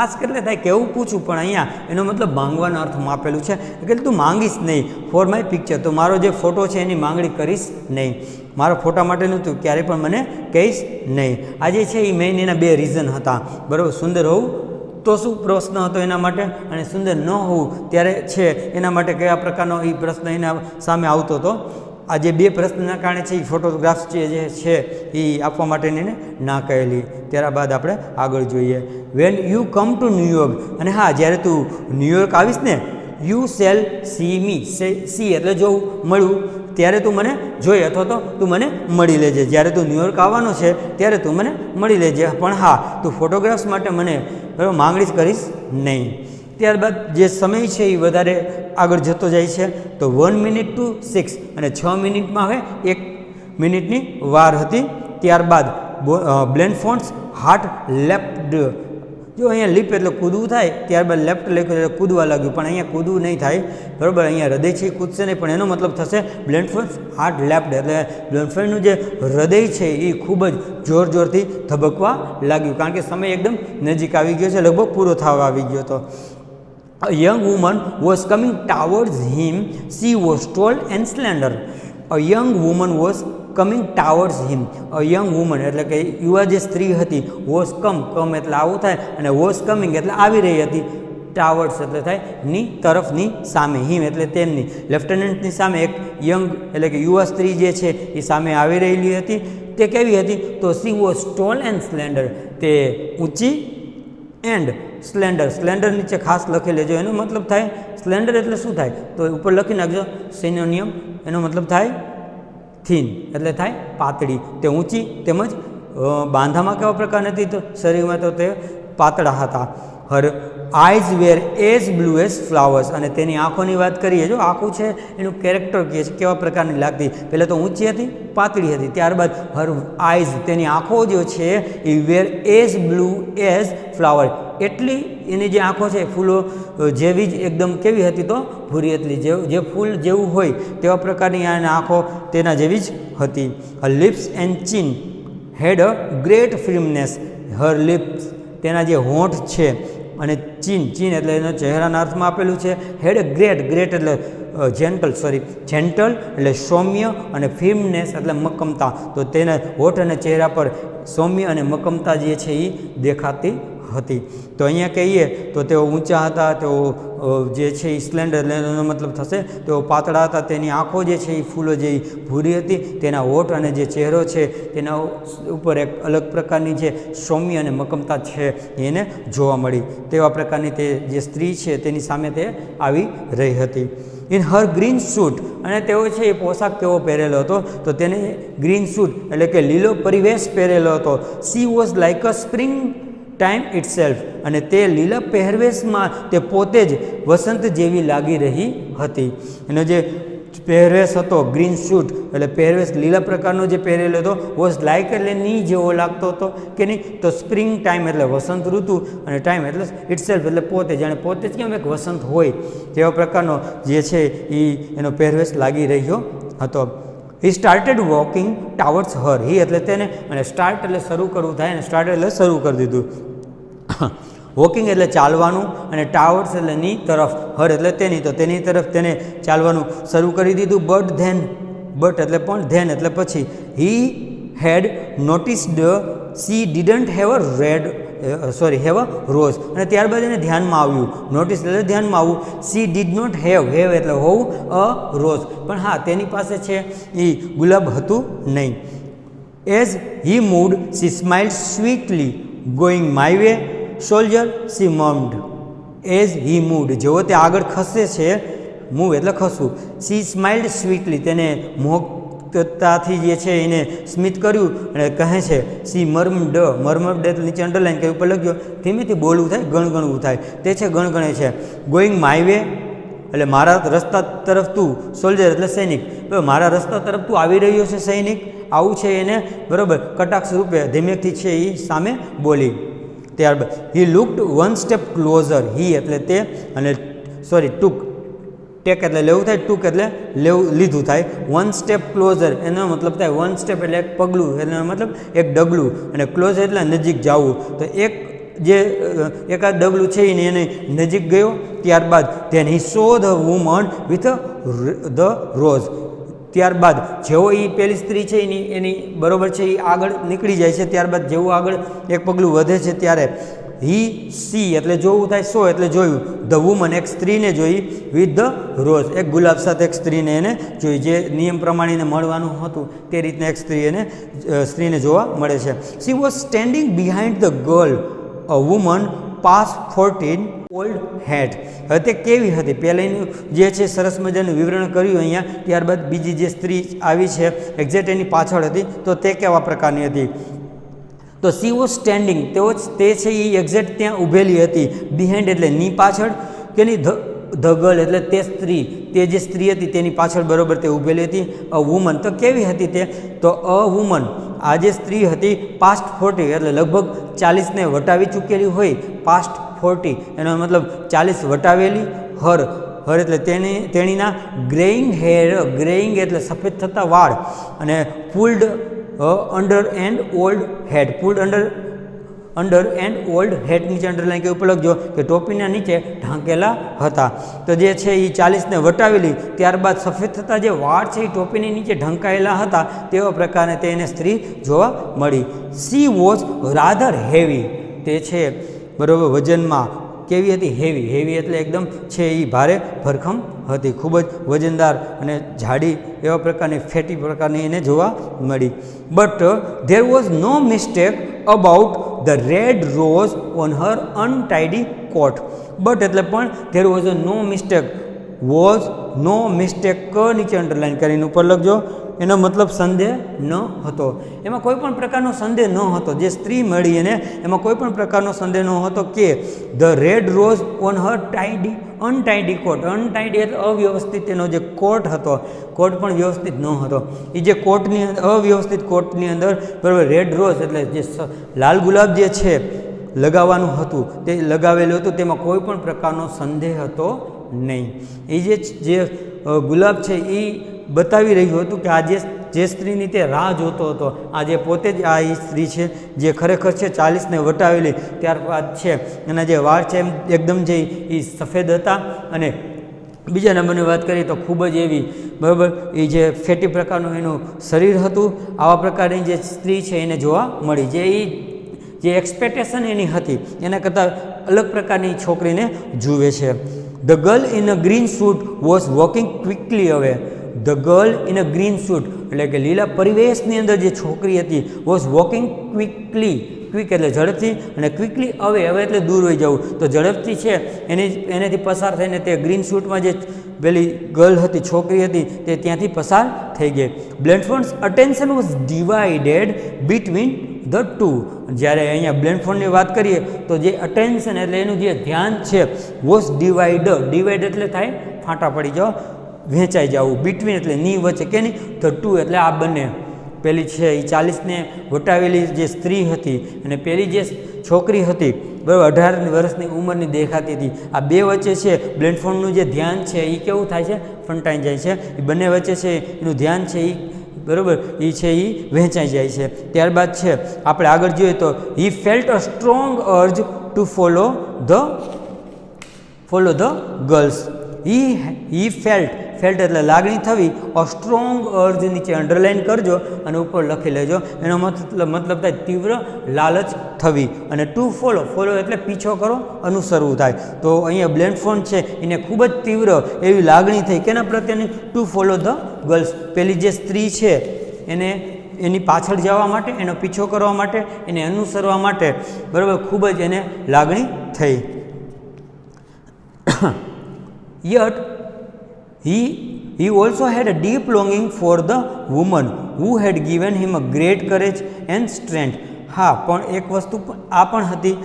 આસ્ક એટલે થાય કેવું પૂછું, પણ અહીંયા એનો મતલબ માંગવાના અર્થમાં આપેલું છે કે તું માંગીશ નહીં. ફોર માય પિક્ચર તો મારો જે ફોટો છે એની માંગણી કરીશ નહીં, મારા ફોટા માટેનું તું ક્યારેય પણ મને કહીશ નહીં. આજે છે એ મેઇન એના બે રીઝન હતા, બરાબર. સુંદર હોવું તો શું પ્રશ્ન હતો એના માટે, અને સુંદર ન હોવું ત્યારે છે એના માટે કયા પ્રકારનો એ પ્રશ્ન એના સામે આવતો હતો. આ જે બે પ્રશ્નના કારણે છે એ ફોટોગ્રાફ્સ જે છે એ આપવા માટેની એને ના કહેલી. ત્યારબાદ આપણે આગળ જોઈએ. When you come to New York, અને હા, જ્યારે તું ન્યૂયોર્ક આવીશ ને, you shell see me. C એટલે જોવું, મળવું, ત્યારે તું મને જોઈ અથવા તો તું મને મળી લેજે. જ્યારે તું ન્યૂયોર્ક આવવાનો છે ત્યારે તું મને મળી લેજે, પણ હા, તું ફોટોગ્રાફ્સ માટે મને બરાબર માંગણી જ કરીશ નહીં. ત્યારબાદ જે સમય છે એ વધારે આગળ જતો જાય છે, તો 1 minute to 6 અને 6 મિનિટમાં હવે 1 મિનિટની વાર હતી. ત્યારબાદ બ્લેન્ડ ફોન્ટ્સ હાર્ટ લેફ્ટ. જો અહીંયા લીપ એટલે કૂદવું થાય, ત્યારબાદ લેફ્ટ લખ્યું એટલે કૂદવા લાગ્યું, પણ અહીંયા કૂદવું નહીં થાય, બરાબર. અહીંયા હૃદય છે એ કૂદશે નહીં, પણ એનો મતલબ થશે બ્લેન્ડ ફોન્ટ્સ હાર્ટ લેફ્ટ. એટલે બ્લેન્ડ ફોન્ટનું જે હૃદય છે એ ખૂબ જ જોરથી ધબકવા લાગ્યું, કારણ કે સમય એકદમ નજીક આવી ગયો છે, લગભગ પૂરો થવા આવી ગયો હતો. A young woman was coming towards him. She was tall and slender. A young woman was coming towards him. A young woman એટલે કે યુવા જે સ્ત્રી હતી, was come એટલે આવું થાય, અને was coming એટલે આવી રહી હતી, ટાવર્ડ્સ એટલે થાય ની તરફની સામે, હિમ એટલે તેમની, લેફ્ટનન્ટની સામે એક યંગ એટલે કે યુવા સ્ત્રી જે છે એ સામે આવી રહેલી હતી. તે કેવી હતી? તો she was tall and slender, તે ઊંચી એન્ડ સ્લેન્ડર નીચે ખાસ લખી લેજો. એનો મતલબ થાય સ્લેન્ડર એટલે શું થાય, તો ઉપર લખી નાખજો સિનોનિયમ. એનો મતલબ થાય થીન એટલે થાય પાતળી. તે ઊંચી તેમજ બાંધામાં કેવા પ્રકારની હતી, તો શરીરમાં તો તે પાતળા હતા. હર આઈઝ વેર એઝ બ્લુ એઝ ફ્લાવર્સ, અને તેની આંખોની વાત કરીએ, જો આંખો છે એનું કેરેક્ટર કહે છે કેવા પ્રકારની લાગતી. પહેલાં તો ઊંચી હતી, પાતળી હતી. ત્યારબાદ હર આઈઝ તેની આંખો જે છે એ વેર એઝ બ્લુ એઝ ફ્લાવર, એટલી એની જે આંખો છે ફૂલો જેવી જ એકદમ કેવી હતી, તો ભૂરી એટલી જે ફૂલ જેવું હોય તેવા પ્રકારની આની આંખો તેના જેવી જ હતી. હર લિપ્સ એન્ડ ચીન હેડ અ ગ્રેટ ફિલ્મનેસ. હર લિપ્સ તેના જે હોઠ છે, અને ચીન એટલે એનો ચહેરાના અર્થમાં આપેલું છે. હેડ ગ્રેટ એટલે જેન્ટલ એટલે સૌમ્ય, અને ફિલ્મનેસ એટલે મક્કમતા. તો તેના હોઠ અને ચહેરા પર સૌમ્ય અને મક્કમતા જે છે એ દેખાતી હતી. તો અહીંયા કહીએ તો તેઓ ઊંચા હતા, તેઓ જે છે એ સ્લેન્ડર એનો મતલબ થશે તેઓ પાતળા હતા. તેની આંખો જે છે એ ફૂલો જે ભૂરી હતી, તેના હોઠ અને જે ચહેરો છે તેના ઉપર એક અલગ પ્રકારની જે સૌમ્ય અને મક્કમતા છે એને જોવા મળી. તેવા પ્રકારની તે જે સ્ત્રી છે તેની સામે તે આવી રહી હતી. ઇન હર ગ્રીન સૂટ, અને તેઓ છે એ પોશાક કેવો પહેરેલો હતો તો તેને ગ્રીન સૂટ એટલે કે લીલો પરિવેશ પહેરેલો હતો. She was like a spring time itself, અને તે લીલા પહેરવેશમાં તે પોતે જ વસંત જેવી લાગી રહી હતી. એનો જે પહેરવેશ હતો ગ્રીન સૂટ એટલે પહેરવેશ લીલા પ્રકારનો જે પહેરેલો હતો, વોઝ લાઇક એટલે ની જેવો લાગતો હતો કે નહીં, તો સ્પ્રિંગ ટાઈમ એટલે વસંત ઋતુ, અને ટાઈમ એટલે ઇટસેલ્ફ એટલે પોતે, જાણે પોતે જ કેમ એક વસંત હોય તેવા પ્રકારનો જે છે એ એનો પહેરવેશ લાગી રહ્યો હતો. હી સ્ટાર્ટેડ વોકિંગ ટાવર્ડ્સ હર, હી એટલે તેને, અને સ્ટાર્ટ એટલે શરૂ કરવું થાય, અને સ્ટાર્ટ એટલે શરૂ કરી દીધું. વોકિંગ એટલે ચાલવાનું, અને ટાવર્સ એટલે ની તરફ, હર એટલે તેની, તો તેની તરફ તેને ચાલવાનું શરૂ કરી દીધું. બટ એટલે પણ, ધેન એટલે પછી, he had noticed she didn't have a rose, અને ત્યારબાદ એને ધ્યાનમાં આવ્યું, નોટિસ એટલે ધ્યાનમાં આવવું, સી ડીડ નોટ હેવ એટલે હોવું, અ રોઝ, પણ હા તેની પાસે છે એ ગુલાબ હતું નહીં. As he moved she smiled sweetly, going my way soldier she મમ્ડ. એઝ હી મૂવડ, જેવો તે આગળ ખસે છે, મૂવ એટલે ખસવું, સી સ્માઇલ્ડ સ્વીટલી, તેને મોહકતાથી જે છે એને સ્મિત કર્યું, અને કહે છે સી મર્મડ એટલે નીચે અંડરલાઈન કે ઉપર લખ્યો, ધીમેથી બોલવું થાય, ગણગણવું થાય, તે છે ગણગણે છે. ગોઈંગ માય વે એટલે મારા રસ્તા તરફ તું, સોલ્જર એટલે સૈનિક, મારા રસ્તા તરફ તું આવી રહ્યો છે સૈનિક, આવું છે એને બરાબર કટાક્ષ રૂપે ધીમેથી છે એ સામે બોલી. ત્યારબાદ he looked one step closer, he એટલે તે, અને ટૂંક, ટેક એટલે લેવું થાય, ટૂંક એટલે લીધું થાય, વન સ્ટેપ ક્લોઝર એનો મતલબ થાય વન સ્ટેપ એટલે એક પગલું, એનો મતલબ એક ડગલું, અને ક્લોઝર એટલે નજીક જવું, તો એકાદ ડગલું છે એને નજીક ગયો. ત્યારબાદ then he so the woman with the rose, ત્યારબાદ જેવો એ પેલી સ્ત્રી છે એની બરોબર છે એ આગળ નીકળી જાય છે, ત્યારબાદ જેવું આગળ એક પગલું વધે છે ત્યારે હી સી એટલે જોવું થાય, સો એટલે જોયું, ધ વુમન એક સ્ત્રીને જોઈ, વિથ ધ રોઝ એક ગુલાબ સાથે એક સ્ત્રીને એને જોઈ, જે નિયમ પ્રમાણે મળવાનું હતું તે રીતના એક સ્ત્રીને જોવા મળે છે. She was standing behind the girl, a woman past 14 old hat. હવે તે કેવી હતી, પહેલાંનું જે છે સરસ મજાનું વિવરણ કર્યું અહીંયા, ત્યારબાદ બીજી જે સ્ત્રી આવી છે એક્ઝેક્ટ એની પાછળ હતી, તો તે કેવા પ્રકારની હતી, તો સી વોઝ સ્ટેન્ડિંગ, તે છે એ એક્ઝેક્ટ ત્યાં ઊભેલી હતી, બિહાઇન્ડ એટલે ની પાછળ, કે નહીં ધ ગર્લ એટલે તે સ્ત્રી, તે જે સ્ત્રી હતી તેની પાછળ બરોબર તે ઊભેલી હતી. અ વુમન તો કેવી હતી તે, તો અ વુમન આ જે સ્ત્રી હતી પાસ્ટ 40 એટલે લગભગ 40ને વટાવી ચૂકેલી હોય, પાસ્ટ 40 એનો મતલબ 40 વટાવેલી, હર એટલે તેણીના ગ્રેઇંગ હેર, ગ્રેઇંગ એટલે સફેદ થતા વાળ, અને pulled under and old hat, pulled under and old hat નીચે અંડરલાઈન કે ઉપર લખજો કે ટોપીના નીચે ઢાંકેલા હતા. તો જે છે એ 40ને વટાવેલી, ત્યારબાદ સફેદ થતા જે વાળ છે એ ટોપીની નીચે ઢંકાયેલા હતા, તેવા પ્રકારે તેને સ્ત્રી જોવા મળી. સી વોઝ રાધર હેવી, તે છે બરાબર વજનમાં કેવી હતી, હેવી એટલે એકદમ છે એ ભારે ભરખમ હતી, ખૂબ જ વજનદાર અને જાડી એવા પ્રકારની ફેટી પ્રકારની એને જોવા મળી. But there was no mistake about the red rose on her untidy coat. But એટલે પણ ધેર વોઝ નો મિસ્ટેક, ક નીચે અંડરલાઈન કરીને ઉપર લખજો, એનો મતલબ સંદેહ ન હતો, એમાં કોઈ પણ પ્રકારનો સંદેહ ન હતો, જે સ્ત્રી મળી એને એમાં કોઈ પણ પ્રકારનો સંદેહ ન હતો કે the red rose on her untidy coat, untidy એટલે અવ્યવસ્થિત એનો જે કોટ હતો, કોટ પણ વ્યવસ્થિત ન હતો, એ જે કોટની અવ્યવસ્થિત કોટની અંદર બરાબર રેડ રોઝ એટલે જે લાલ ગુલાબ જે છે લગાવવાનું હતું તે લગાવેલું હતું, તેમાં કોઈ પણ પ્રકારનો સંદેહ હતો નહીં. એ જે ગુલાબ છે એ બતાવી રહ્યું હતું કે આ જે સ્ત્રીની તે રાહ જોતો હતો, આ જે પોતે જ આ સ્ત્રી છે જે ખરેખર છે 40ને વટાવેલી, ત્યારબાદ છે એના જે વાળ છે એમ એકદમ જે એ સફેદ હતા, અને બીજા નંબરની વાત કરીએ તો ખૂબ જ એવી બરાબર એ જે ફેટી પ્રકારનું એનું શરીર હતું, આવા પ્રકારની જે સ્ત્રી છે એને જોવા મળી, જે એક્સપેક્ટેશન એની હતી એના કરતાં અલગ પ્રકારની છોકરીને જુએ છે. The girl in a green suit was walking quickly away, the girl in a green suit એટલે કે લીલા પરિવેશની અંદર જે છોકરી હતી વોઝ વોકિંગ ક્વિકલી, ક્વિક એટલે ઝડપથી અને ક્વિકલી અવે એટલે દૂર હોઈ જવું, તો ઝડપથી છે એનેથી પસાર થઈને તે ગ્રીન સૂટમાં જે પેલી ગર્લ હતી, છોકરી હતી, તે ત્યાંથી પસાર થઈ ગઈ. Blandford's attention was divided between the two. જ્યારે અહીંયા બ્લેન્ડફોન્ડની વાત કરીએ તો જે અટેન્શન એટલે એનું જે ધ્યાન છે વોઝ ડિવાઇડ એટલે થાય ફાંટા પડી જાઓ, વહેંચાઈ જવું, બિટવીન એટલે ની વચ્ચે, કે નહીં, ધ ટુ એટલે આ બંને. પેલી છે એ 40ને વટાવેલી જે સ્ત્રી હતી અને પેલી જે છોકરી હતી બરાબર 18 વર્ષની ઉંમરની દેખાતી હતી, આ બે વચ્ચે છે બ્લેન્ડફોન્ડનું જે ધ્યાન છે એ કેવું થાય છે, ફંટાઈ જાય છે. એ બંને વચ્ચે છે એનું ધ્યાન છે એ બરાબર એ છે એ વહેંચાઈ જાય છે. ત્યારબાદ છે આપણે આગળ જોઈએ તો he felt a strong urge to follow the girls. He felt એટલે લાગણી થવી, અ સ્ટ્રોંગ અર્જ નીચે અંડરલાઇન કરજો અને ઉપર લખી લેજો, એનો મતલબ થાય તીવ્ર લાલચ થવી. અને ટુ ફોલો એટલે પીછો કરો, અનુસરવું થાય. તો અહીંયા બ્લેન્ડફોન્ડ છે એને ખૂબ જ તીવ્ર એવી લાગણી થઈ કેના પ્રત્યેની, ટુ ફોલો ધ ગર્લ્સ. પેલી જે સ્ત્રી છે એને એની પાછળ જવા માટે, એનો પીછો કરવા માટે, એને અનુસરવા માટે બરાબર ખૂબ જ એને લાગણી થઈ. Yet he also had a deep longing for the woman who had given him a great courage and strength. હા, પણ એક વસ્તુ આ પણ હતી,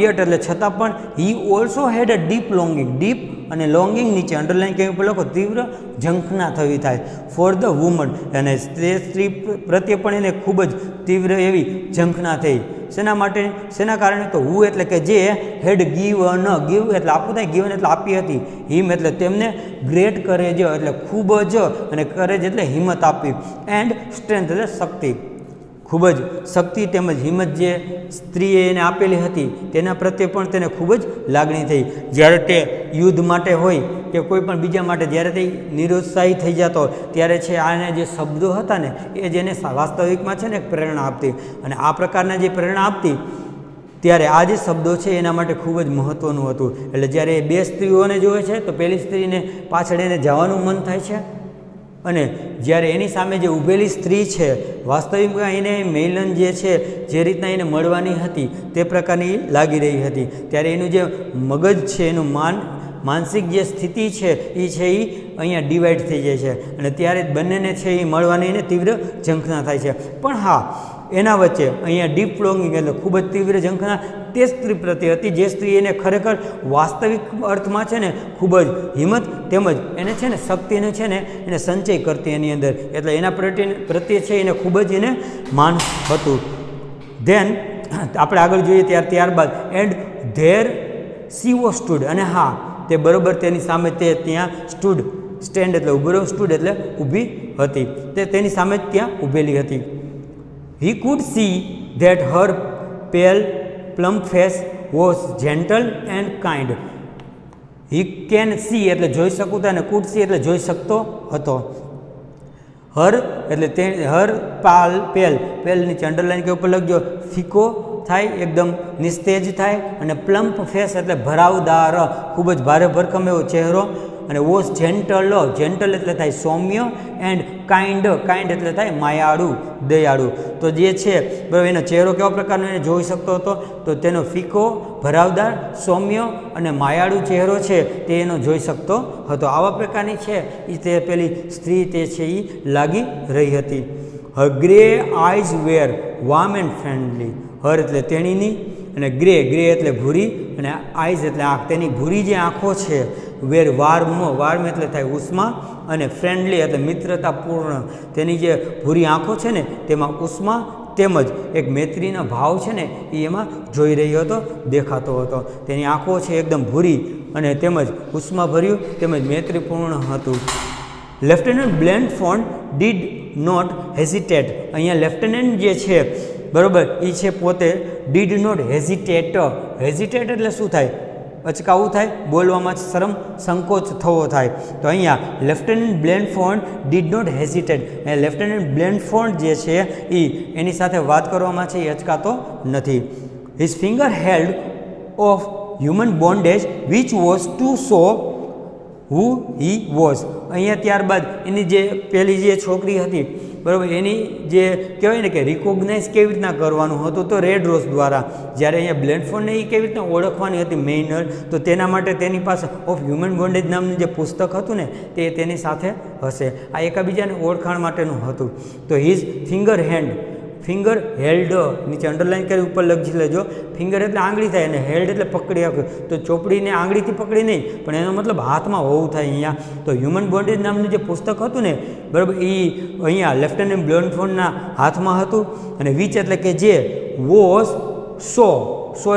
yet એટલે છતાં પણ he also had a deep longing, deep અને લોંગિંગ નીચે અંડરલાઇન કેવી પર લખો, તીવ્ર ઝંખના થવી થાય, ફોર ધ વુમન, અને સ્ત્રી પ્રત્યે પણ એને ખૂબ જ તીવ્ર એવી ઝંખના થઈ. શેના માટે, શેના કારણે, તો હુ એટલે કે જે હેડ ગીવ એટલે આપવું થાય, ગીવન એટલે આપી હતી, હિમ એટલે તેમને ગ્રેટ કરેજ એટલે ખૂબ જ, અને કરેજ એટલે હિંમત આપી, એન્ડ સ્ટ્રેન્થ એટલે શક્તિ, ખૂબ જ શક્તિ તેમજ હિંમત જે સ્ત્રીએ એને આપેલી હતી તેના પ્રત્યે પણ તેને ખૂબ જ લાગણી થઈ. જ્યારે તે યુદ્ધ માટે હોય કે કોઈ પણ બીજા માટે જ્યારે તે નિરુત્સાહી થઈ જતો ત્યારે છે આને જે શબ્દો હતા ને એ જેને વાસ્તવિકમાં છે ને પ્રેરણા આપતી, અને આ પ્રકારના જે પ્રેરણા આપતી ત્યારે આ જે શબ્દો છે એના માટે ખૂબ જ મહત્ત્વનું હતું. એટલે જ્યારે એ બે સ્ત્રીઓને જોવે છે તો પેલી સ્ત્રીને પાછળ એને જવાનું મન થાય છે, અને જ્યારે એની સામે જે ઊભેલી સ્ત્રી છે વાસ્તવિકમાં એને મેલન જે છે જે રીતના એને મળવાની હતી તે પ્રકારની લાગી રહી હતી, ત્યારે એનું જે મગજ છે એનું માનસિક જે સ્થિતિ છે એ અહીંયા ડિવાઈડ થઈ જાય છે, અને ત્યારે બંનેને છે એ મળવાની એને તીવ્ર ઝંખના થાય છે. પણ હા, એના વચ્ચે અહીંયા ડીપ લોંગિંગ એટલે ખૂબ જ તીવ્ર ઝંખના તે સ્ત્રી પ્રત્યે હતી જે સ્ત્રી એને ખરેખર વાસ્તવિક અર્થમાં છે ને ખૂબ જ હિંમત તેમજ એને છે ને શક્તિને છે ને એને સંચય કરતી એની અંદર, એટલે એના પ્રત્યે છે એને ખૂબ જ એને માન હતું. ધેન આપણે આગળ જોઈએ ત્યારબાદ and there she was stood, અને હા તે બરાબર તેની સામે તે ત્યાં સ્ટેન્ડ એટલે ઊભો, સ્ટૂડ એટલે ઊભી હતી, તે તેની સામે જ ત્યાં ઊભેલી હતી. He could see that her pale plump face was gentle and kind. He can see એટલે જોઈ શકું અને could see એટલે જોઈ શકતો હતો. હર એટલે તે હર પેલ નીચે અંડરલાઇન કે ઉપર લખજો, ફીકો થાય, એકદમ નિસ્તેજ થાય, અને પ્લમ્પ ફેસ એટલે ભરાવદાર, ખૂબ જ ભારે ભરખમ એવો ચહેરો, અને વોઝ જેન્ટલ એટલે થાય સૌમ્ય, એન્ડ કાઇન્ડ એટલે થાય માયાળુ, દયાળુ. તો જે છે બરાબર એનો ચહેરો કેવા પ્રકારનો એને જોઈ શકતો હતો, તો તેનો ફીકો, ભરાવદાર, સૌમ્ય અને માયાળુ ચહેરો છે તે એનો જોઈ શકતો હતો. આવા પ્રકારની છે એ તે પેલી સ્ત્રી તે છે એ લાગી રહી હતી. Her grey eyes were warm and friendly. Her એટલે તેણીની, અને ગ્રે એટલે ભૂરી, અને આઈઝ એટલે આંખ, તેની ભૂરી જે આંખો છે વેર વાર્મ એટલે થાય ઉષ્મા, અને ફ્રેન્ડલી એટલે મિત્રતાપૂર્ણ, તેની જે ભૂરી આંખો છે ને તેમાં ઉષ્મા તેમજ એક મૈત્રીનો ભાવ છે ને એ એમાં જોઈ રહ્યો હતો, દેખાતો હતો. તેની આંખો છે એકદમ ભૂરી અને તેમજ ઉષ્માભર્યું તેમજ મૈત્રીપૂર્ણ હતું. Lieutenant Blandford did not hesitate. અહીંયા લેફ્ટનન્ટ જે છે બરાબર એ છે પોતે ડીડ નોટ હેઝિટેટ એટલે શું થાય, અચકાવું થાય, બોલવામાં શરમ સંકોચ થવો થાય. તો અહીંયા lieutenant Blandford did not hesitate, lieutenant Blandford જે છે એની સાથે વાત કરવામાં છે એ અચકાતો નથી. His finger held of human bondage which was two so who he was. અહીંયા ત્યારબાદ એની જે પેલી જે છોકરી હતી બરાબર, એની જે કહેવાય ને કે રિકોગ્નાઇઝ કેવી રીતના કરવાનું હતું તો રેડ રોઝ દ્વારા. જ્યારે અહીંયા બ્લેન્ડફોર્ડને એ કેવી રીતના ઓળખવાની હતી મેઇનર, તો તેના માટે તેની પાસે ઓફ હ્યુમન બોન્ડેજ નામનું જે પુસ્તક હતું ને તે તેની સાથે હશે. આ એકાબીજાને ઓળખાણ માટેનું હતું. તો હિઝ ફિંગર હેલ્ડ, નીચે અંડરલાઇન કરી ઉપર લખી લેજો. ફિંગર એટલે આંગળી થાય અને હેલ્ડ એટલે પકડી આપ્યું. તો ચોપડીને આંગળીથી પકડી નહીં, પણ એનો મતલબ હાથમાં હોવું થાય અહીંયા. તો હ્યુમન બોન્ડેજ નામનું જે પુસ્તક હતું ને બરાબર, એ અહીંયા લેફ્ટનન્ટ બ્લેન્ડફોર્ડના હાથમાં હતું. અને વિચ એટલે કે જે, વોઝ સો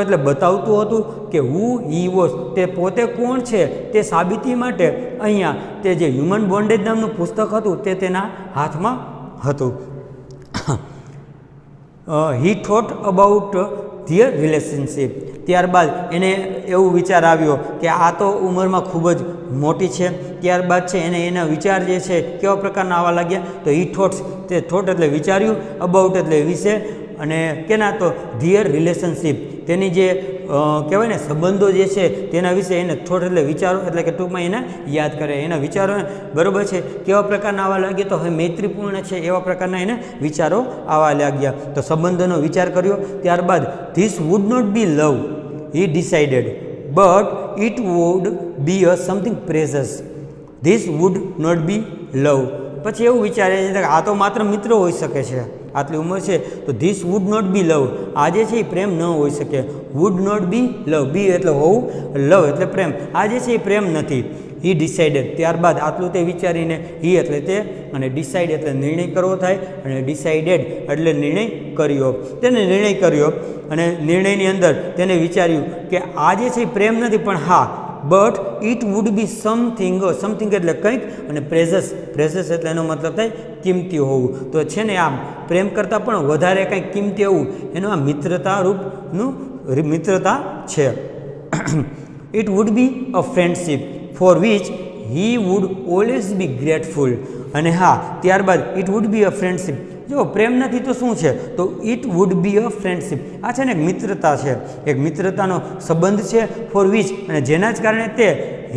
એટલે બતાવતું હતું કે હુ હી વોઝ, તે પોતે કોણ છે તે સાબિતી માટે અહીંયા તે જે હ્યુમન બોન્ડેજ નામનું પુસ્તક હતું તે તેના હાથમાં હતું. He thought about their relationship. ત્યારબાદ એને એવું વિચાર આવ્યો કે આ તો ઉંમરમાં ખૂબ જ મોટી છે. ત્યારબાદ છે એને એના વિચાર જે છે કેવા પ્રકારના આવવા લાગ્યા, તો હી થોટ્સ, તે થોટ એટલે વિચાર્યું, અબાઉટ એટલે વિશે, અને કેના તો ધીયર રિલેશનશીપ, તેની જે કહેવાય ને સંબંધો જે છે તેના વિશે એને થોટ એટલે વિચારો, એટલે કે ટૂંકમાં એને યાદ કરે. એના વિચારો બરાબર છે કેવા પ્રકારના આવવા લાગ્યા, તો હવે મૈત્રીપૂર્ણ છે એવા પ્રકારના એને વિચારો આવવા લાગ્યા. તો સંબંધોનો વિચાર કર્યો. ત્યારબાદ this would not be love, he decided, but it would be a something precious. This would not be love, પછી એવું વિચારે છે કે આ તો માત્ર મિત્રો હોઈ શકે છે, આટલી ઉંમર છે, તો ધીસ વુડ નોટ બી લવ, આ જે છે એ પ્રેમ ન હોઈ શકે. વુડ નોટ બી લવ, બી એટલે હોવું, લવ એટલે પ્રેમ, આ જે છે એ પ્રેમ નથી. હી ડિસાઇડેડ, ત્યારબાદ આટલું તે વિચારીને, હી એટલે તે અને ડિસાઇડ એટલે નિર્ણય કરવો થાય, અને ડિસાઇડેડ એટલે નિર્ણય કર્યો. તેને નિર્ણય કર્યો અને નિર્ણયની અંદર તેને વિચાર્યું કે આ જે છે એ પ્રેમ નથી, પણ હા, but it would B something એટલે કંઈક, અને પ્રેશિયસ એટલે એનો મતલબ થાય કિંમતી હોવું. તો છે ને આમ પ્રેમ કરતાં પણ વધારે કંઈક કિંમતી હોવું, એનું આ મિત્રતા છે. It would be a friendship four which he would always be grateful. અને હા, ત્યારબાદ it would be a friendship, જો પ્રેમ નથી તો શું છે, તો it would be a friendship, આ છે ને એક મિત્રતા છે, એક મિત્રતાનો સંબંધ છે. ફોર વિચ, અને જેના જ કારણે તે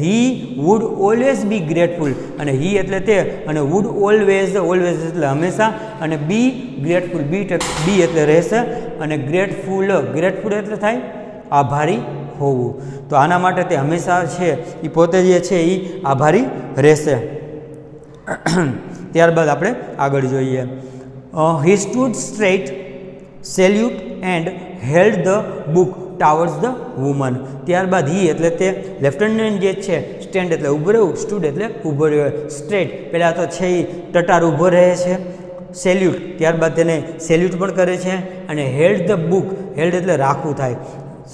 he would always be grateful, અને હી એટલે તે, અને વુડ ઓલવેઝ એટલે હંમેશા, અને બી ગ્રેટફુલ, બી એટલે રહેશે, અને ગ્રેટફુલ એટલે થાય આભારી હોવું. તો આના માટે તે હંમેશા છે એ પોતે જે છે એ આભારી રહેશે. ત્યારબાદ આપણે આગળ જોઈએ. He stood straight, salute and held the book towards the woman. ત્યારબાદ હી એટલે તે, લેફ્ટનન્ટ જે છે સ્ટેન્ડ એટલે ઊભું રહેવું, સ્ટૂડ એટલે ઊભો રહ્યો, સ્ટ્રેટ પહેલાં તો છે એ ટટાર ઊભો રહે છે, સેલ્યુટ ત્યારબાદ તેને સેલ્યુટ પણ કરે છે, અને હેલ્ડ ધ બુક, હેલ્ડ એટલે રાખવું થાય,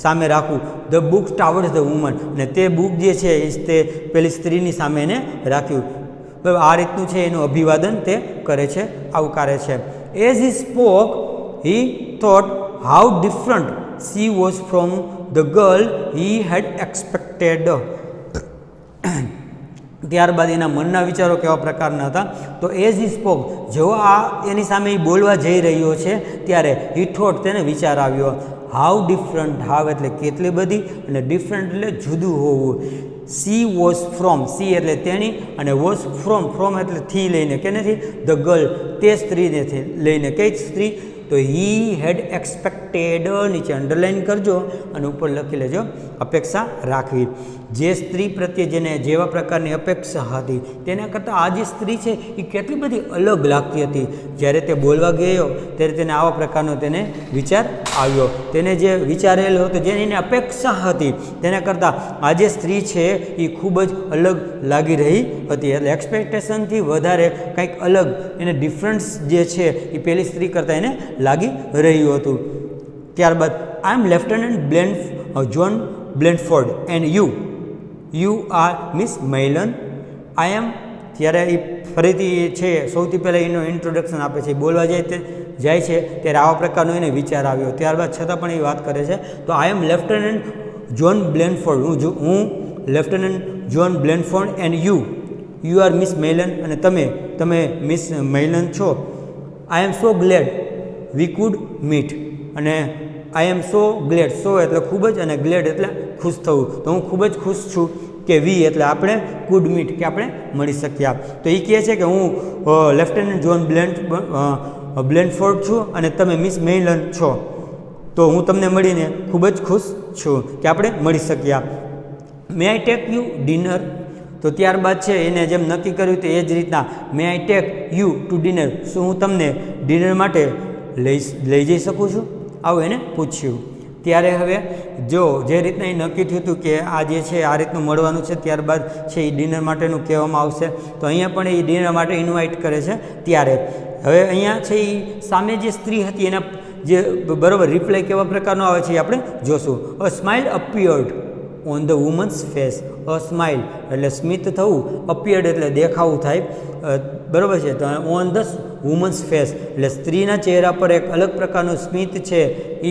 સામે રાખવું, the book towards the woman, અને તે બુક જે છે એ તે પેલી સ્ત્રીની સામે એને રાખ્યું. બરાબર, આ રીતનું છે એનું અભિવાદન તે કરે છે, આવકારે છે. As he spoke he thought how different she was from the girl he head expected. ત્યારબાદ એના મનના વિચારો કેવા પ્રકારના હતા, તો એઝ હી સ્પોક, જેવો આ એની સામે એ બોલવા જઈ રહ્યો છે ત્યારે હી થોટ તેને વિચાર આવ્યો, હાઉ ડિફરન્ટ, હાવ એટલે કેટલી બધી, અને ડિફરન્ટ એટલે જુદું હોવું. સી વોઝ ફ્રોમ, સી એટલે તેણી, અને વોઝ ફ્રોમ એટલે થી લઈને, કે નથી, ધ ગર્લ તે સ્ત્રીને લઈને, કઈ સ્ત્રી, તો હી હેડ એક્સપેક્ટેડ, નીચે અંડરલાઇન કરજો અને ઉપર લખી લેજો અપેક્ષા રાખવી. જે સ્ત્રી પ્રત્યે જેને જેવા પ્રકારની અપેક્ષા હતી તેના કરતાં આ જે સ્ત્રી છે એ કેટલી બધી અલગ લાગતી હતી. જ્યારે તે બોલવા ગયો ત્યારે તેને આવા પ્રકારનો તેને વિચાર આવ્યો. તેને જે વિચારેલો હતો, જેની એને અપેક્ષા હતી તેના કરતાં આ જે સ્ત્રી છે એ ખૂબ જ અલગ લાગી રહી હતી. એટલે એક્સપેક્ટેશનથી વધારે કંઈક અલગ, એને ડિફરન્સ જે છે એ પેલી સ્ત્રી કરતાં એને લાગી રહ્યું હતું. ત્યારબાદ I am lieutenant John Blandford and you are Miss Meynell. I am, ત્યારે એ ફરીથી છે સૌથી પહેલાં એનો ઇન્ટ્રોડક્શન આપે છે, બોલવા જાય છે ત્યારે આવા પ્રકારનો એને વિચાર આવ્યો. ત્યારબાદ છતાં પણ એ વાત કરે છે, તો આઈ એમ લેફ્ટનન્ટ જોન બ્લેન્ડફોર્ડ, હું lieutenant John Blandford and you are Miss Meynell, અને તમે મિસ મૈલન છો. I am so glad we could meet, અને આઈ એમ સો ગ્લેડ, સો એટલે ખૂબ જ, અને ગ્લેડ એટલે ખુશ થવું, તો હું ખૂબ જ ખુશ છું કે વી એટલે આપણે કુડ મીટ કે આપણે મળી શક્યા. તો એ કહે છે કે હું લેફ્ટનન્ટ જોન બ્લેન્ડફોર્ડ છું અને તમે મિસ મેઇલન છો, તો હું તમને મળીને ખૂબ જ ખુશ છું કે આપણે મળી શક્યા. મે આઈ ટેક યુ ડિનર, તો ત્યારબાદ છે એને જેમ નક્કી કર્યું તો એ જ રીતના may I take you to dinner, શું હું તમને ડિનર માટે લઈ જઈ શકું છું, આવું એને પૂછ્યું. ત્યારે હવે જો જે રીતના એ નક્કી થયું હતું કે આ જે છે આ રીતનું મળવાનું છે, ત્યારબાદ છે એ ડિનર માટેનું કહેવામાં આવશે, તો અહીંયા પણ એ ડિનર માટે ઇન્વાઇટ કરે છે. ત્યારે હવે અહીંયા છે એ સામે જે સ્ત્રી હતી એના જે બરાબર રિપ્લાય કેવા પ્રકારનો આવે છે એ આપણે જોશું. A smile appeared on the women's face, a smile એટલે સ્મિત થવું, અપિયર્ડ એટલે દેખાવું થાય, બરાબર છે. તો ઓન ધ વુમન્સ ફેસ એટલે સ્ત્રીના ચહેરા પર એક અલગ પ્રકારનું સ્મિત છે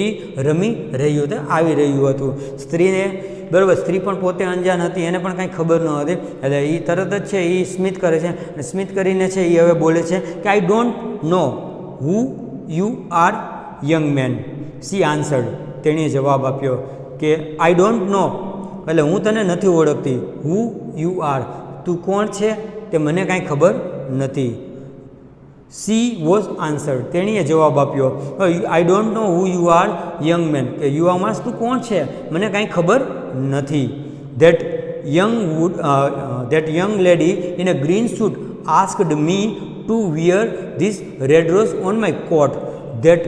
એ રમી રહ્યું હતું, આવી રહ્યું હતું. સ્ત્રીને બરાબર, સ્ત્રી પણ પોતે અંજાન હતી, એને પણ કાંઈ ખબર ન હતી, એટલે એ તરત જ છે એ સ્મિત કરે છે, અને સ્મિત કરીને છે એ હવે બોલે છે કે I don't know who you are young main. C answered, તેણીએ જવાબ આપ્યો કે આઈ ડોન્ટ નો એટલે હું તને નથી ઓળખતી, હુ યુ આર તું કોણ છે તે મને કાંઈ ખબર નથી. સી વોઝ આન્સર્ડ, તેણીએ જવાબ આપ્યો I don't know who you are young main, કે યુવા માણસ તું કોણ છે મને કાંઈ ખબર નથી. That young lady in a green suit asked me to wear this red rose on my coat. That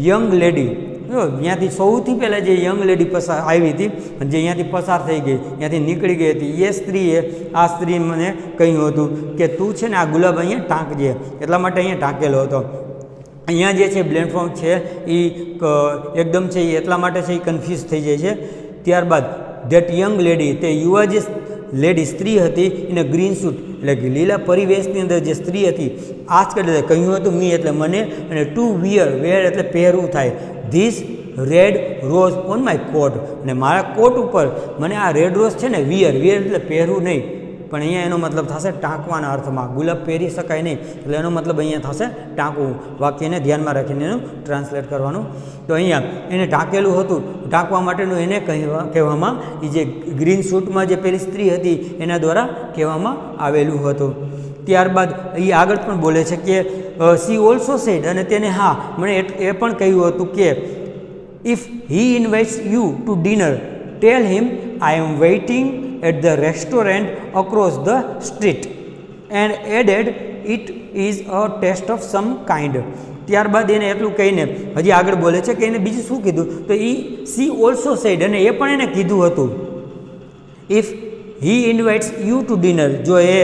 young lady, ત્યાંથી સૌથી પહેલાં જે યંગ લેડી પસાર આવી હતી અને જે અહીંયાથી પસાર થઈ ગઈ, ત્યાંથી નીકળી ગઈ હતી, એ સ્ત્રીએ આ સ્ત્રી મને કહ્યું હતું કે તું છે ને આ ગુલાબ અહીંયા ટાંકજે, એટલા માટે અહીંયા ટાંકેલો હતો. અહીંયા જે છે બ્લેન્ડફોર્ડ છે એ એકદમ છે એ એટલા માટે છે એ કન્ફ્યુઝ થઈ જાય છે. ત્યારબાદ ધેટ યંગ લેડી, તે યુવા જે લેડી સ્ત્રી હતી એને ગ્રીન સૂટ એટલે કે લીલા પરિવેશની અંદર જે સ્ત્રી હતી આ જ એટલે કહ્યું હતું મી એટલે મને, અને ટુ વિયર વેર એટલે પહેરવું થાય, this red rose on my coat અને મારા કોટ ઉપર મને આ રેડ રોઝ છે ને વિયર એટલે પહેરવું નહીં, પણ અહીંયા એનો મતલબ થશે ટાંકવાના અર્થમાં, ગુલાબ પહેરી શકાય નહીં એટલે એનો મતલબ અહીંયા થશે ટાંકવું. વાક્યને ધ્યાનમાં રાખીને એનું ટ્રાન્સલેટ કરવાનું. તો અહીંયા એને ટાંકેલું હતું, ટાંકવા માટેનું એને કહેવામાં એ જે ગ્રીન સૂટમાં જે પેલી સ્ત્રી હતી એના દ્વારા કહેવામાં આવેલું હતું. ત્યારબાદ એ આગળ પણ બોલે છે કે સી ઓલ્સો સેડ, અને તેને હા મને એ પણ કહ્યું હતું કે if he invites you to dinner tail him I am waiting at the restaurant across the street and added it is a test of sum kind. ત્યારબાદ એને એટલું કહીને હજી આગળ બોલે છે કે એને બીજું શું કીધું, તો એ સી ઓલ્સો સેડ, અને એ પણ એને કીધું હતું if he invites you to dinner, જો એ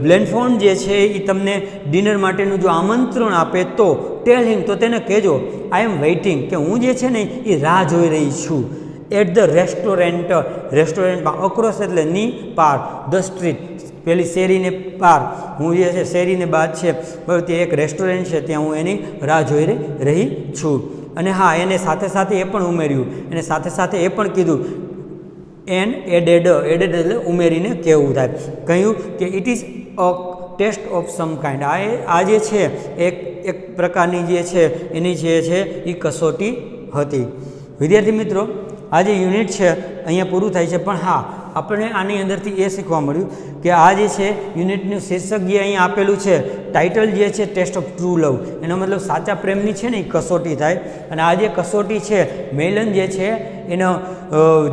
બ્લેન્ડફોર્ડ જે છે એ તમને ડિનર માટેનું જો આમંત્રણ આપે તો ટેલ હિમ, તો તેને કહેજો આઈ એમ વેઇટિંગ, કે હું જે છે ને એ રાહ જોઈ રહી છું, એટ ધ રેસ્ટોરન્ટ, રેસ્ટોરન્ટમાં, અક્રોસ એટલે ની પાર, ધ સ્ટ્રીટ પેલી શેરીને પાર, હું જે છે શેરીને બાદ છે બરાબર, તે એક રેસ્ટોરન્ટ છે ત્યાં હું એની રાહ જોઈ રહી છું. અને હા એને સાથે સાથે એ પણ ઉમેર્યું, એને સાથે સાથે એ પણ કીધું એન એડેડ એટલે ઉમેરીને કહેવું થાય, કહ્યું કે it is a test of sum kind, આ જે છે એક પ્રકારની જે છે એની જે છે એ કસોટી હતી. વિદ્યાર્થી મિત્રો આ જે યુનિટ છે અહીંયા પૂરું થાય છે, પણ હા આપણે આની અંદરથી એ શીખવા મળ્યું કે આ જે છે યુનિટનું શીર્ષક જે અહીંયા આપેલું છે, ટાઇટલ જે છે ટેસ્ટ ઓફ ટ્રુ લવ, એનો મતલબ સાચા પ્રેમની છે ને એ કસોટી થાય. અને આ જે કસોટી છે મેલન જે છે એનો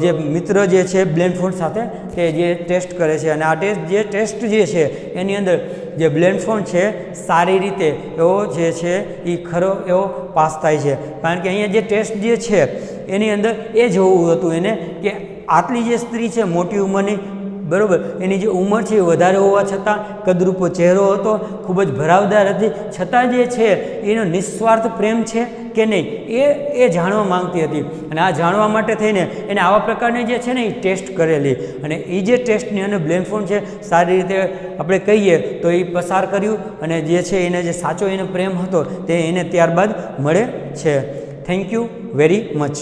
જે મિત્ર જે છે બ્લેન્ડફોર્ડ સાથે તે જે ટેસ્ટ કરે છે, અને આ ટેસ્ટ જે છે એની અંદર જે બ્લેન્ડફોર્ડ છે સારી રીતે એવો જે છે એ ખરો એવો પાસ થાય છે, કારણ કે અહીંયા જે ટેસ્ટ જે છે એની અંદર એ જોવું હતું એને કે આટલી જે સ્ત્રી છે મોટી ઉંમરની બરાબર, એની જે ઉંમર છે એ વધારે હોવા છતાં કદરૂપો ચહેરો હતો, ખૂબ જ ભરાવદાર હતી, છતાં જે છે એનો નિસ્વાર્થ પ્રેમ છે કે નહીં એ જાણવા માંગતી હતી. અને આ જાણવા માટે થઈને એને આવા પ્રકારની જે છે ને એ ટેસ્ટ કરેલી, અને એ જે ટેસ્ટની અને બ્લેન્ડફોર્ડ છે સારી રીતે આપણે કહીએ તો એ પસાર કર્યું, અને જે છે એને જે સાચો એનો પ્રેમ હતો તે એને ત્યારબાદ મળે છે. Thank you very much.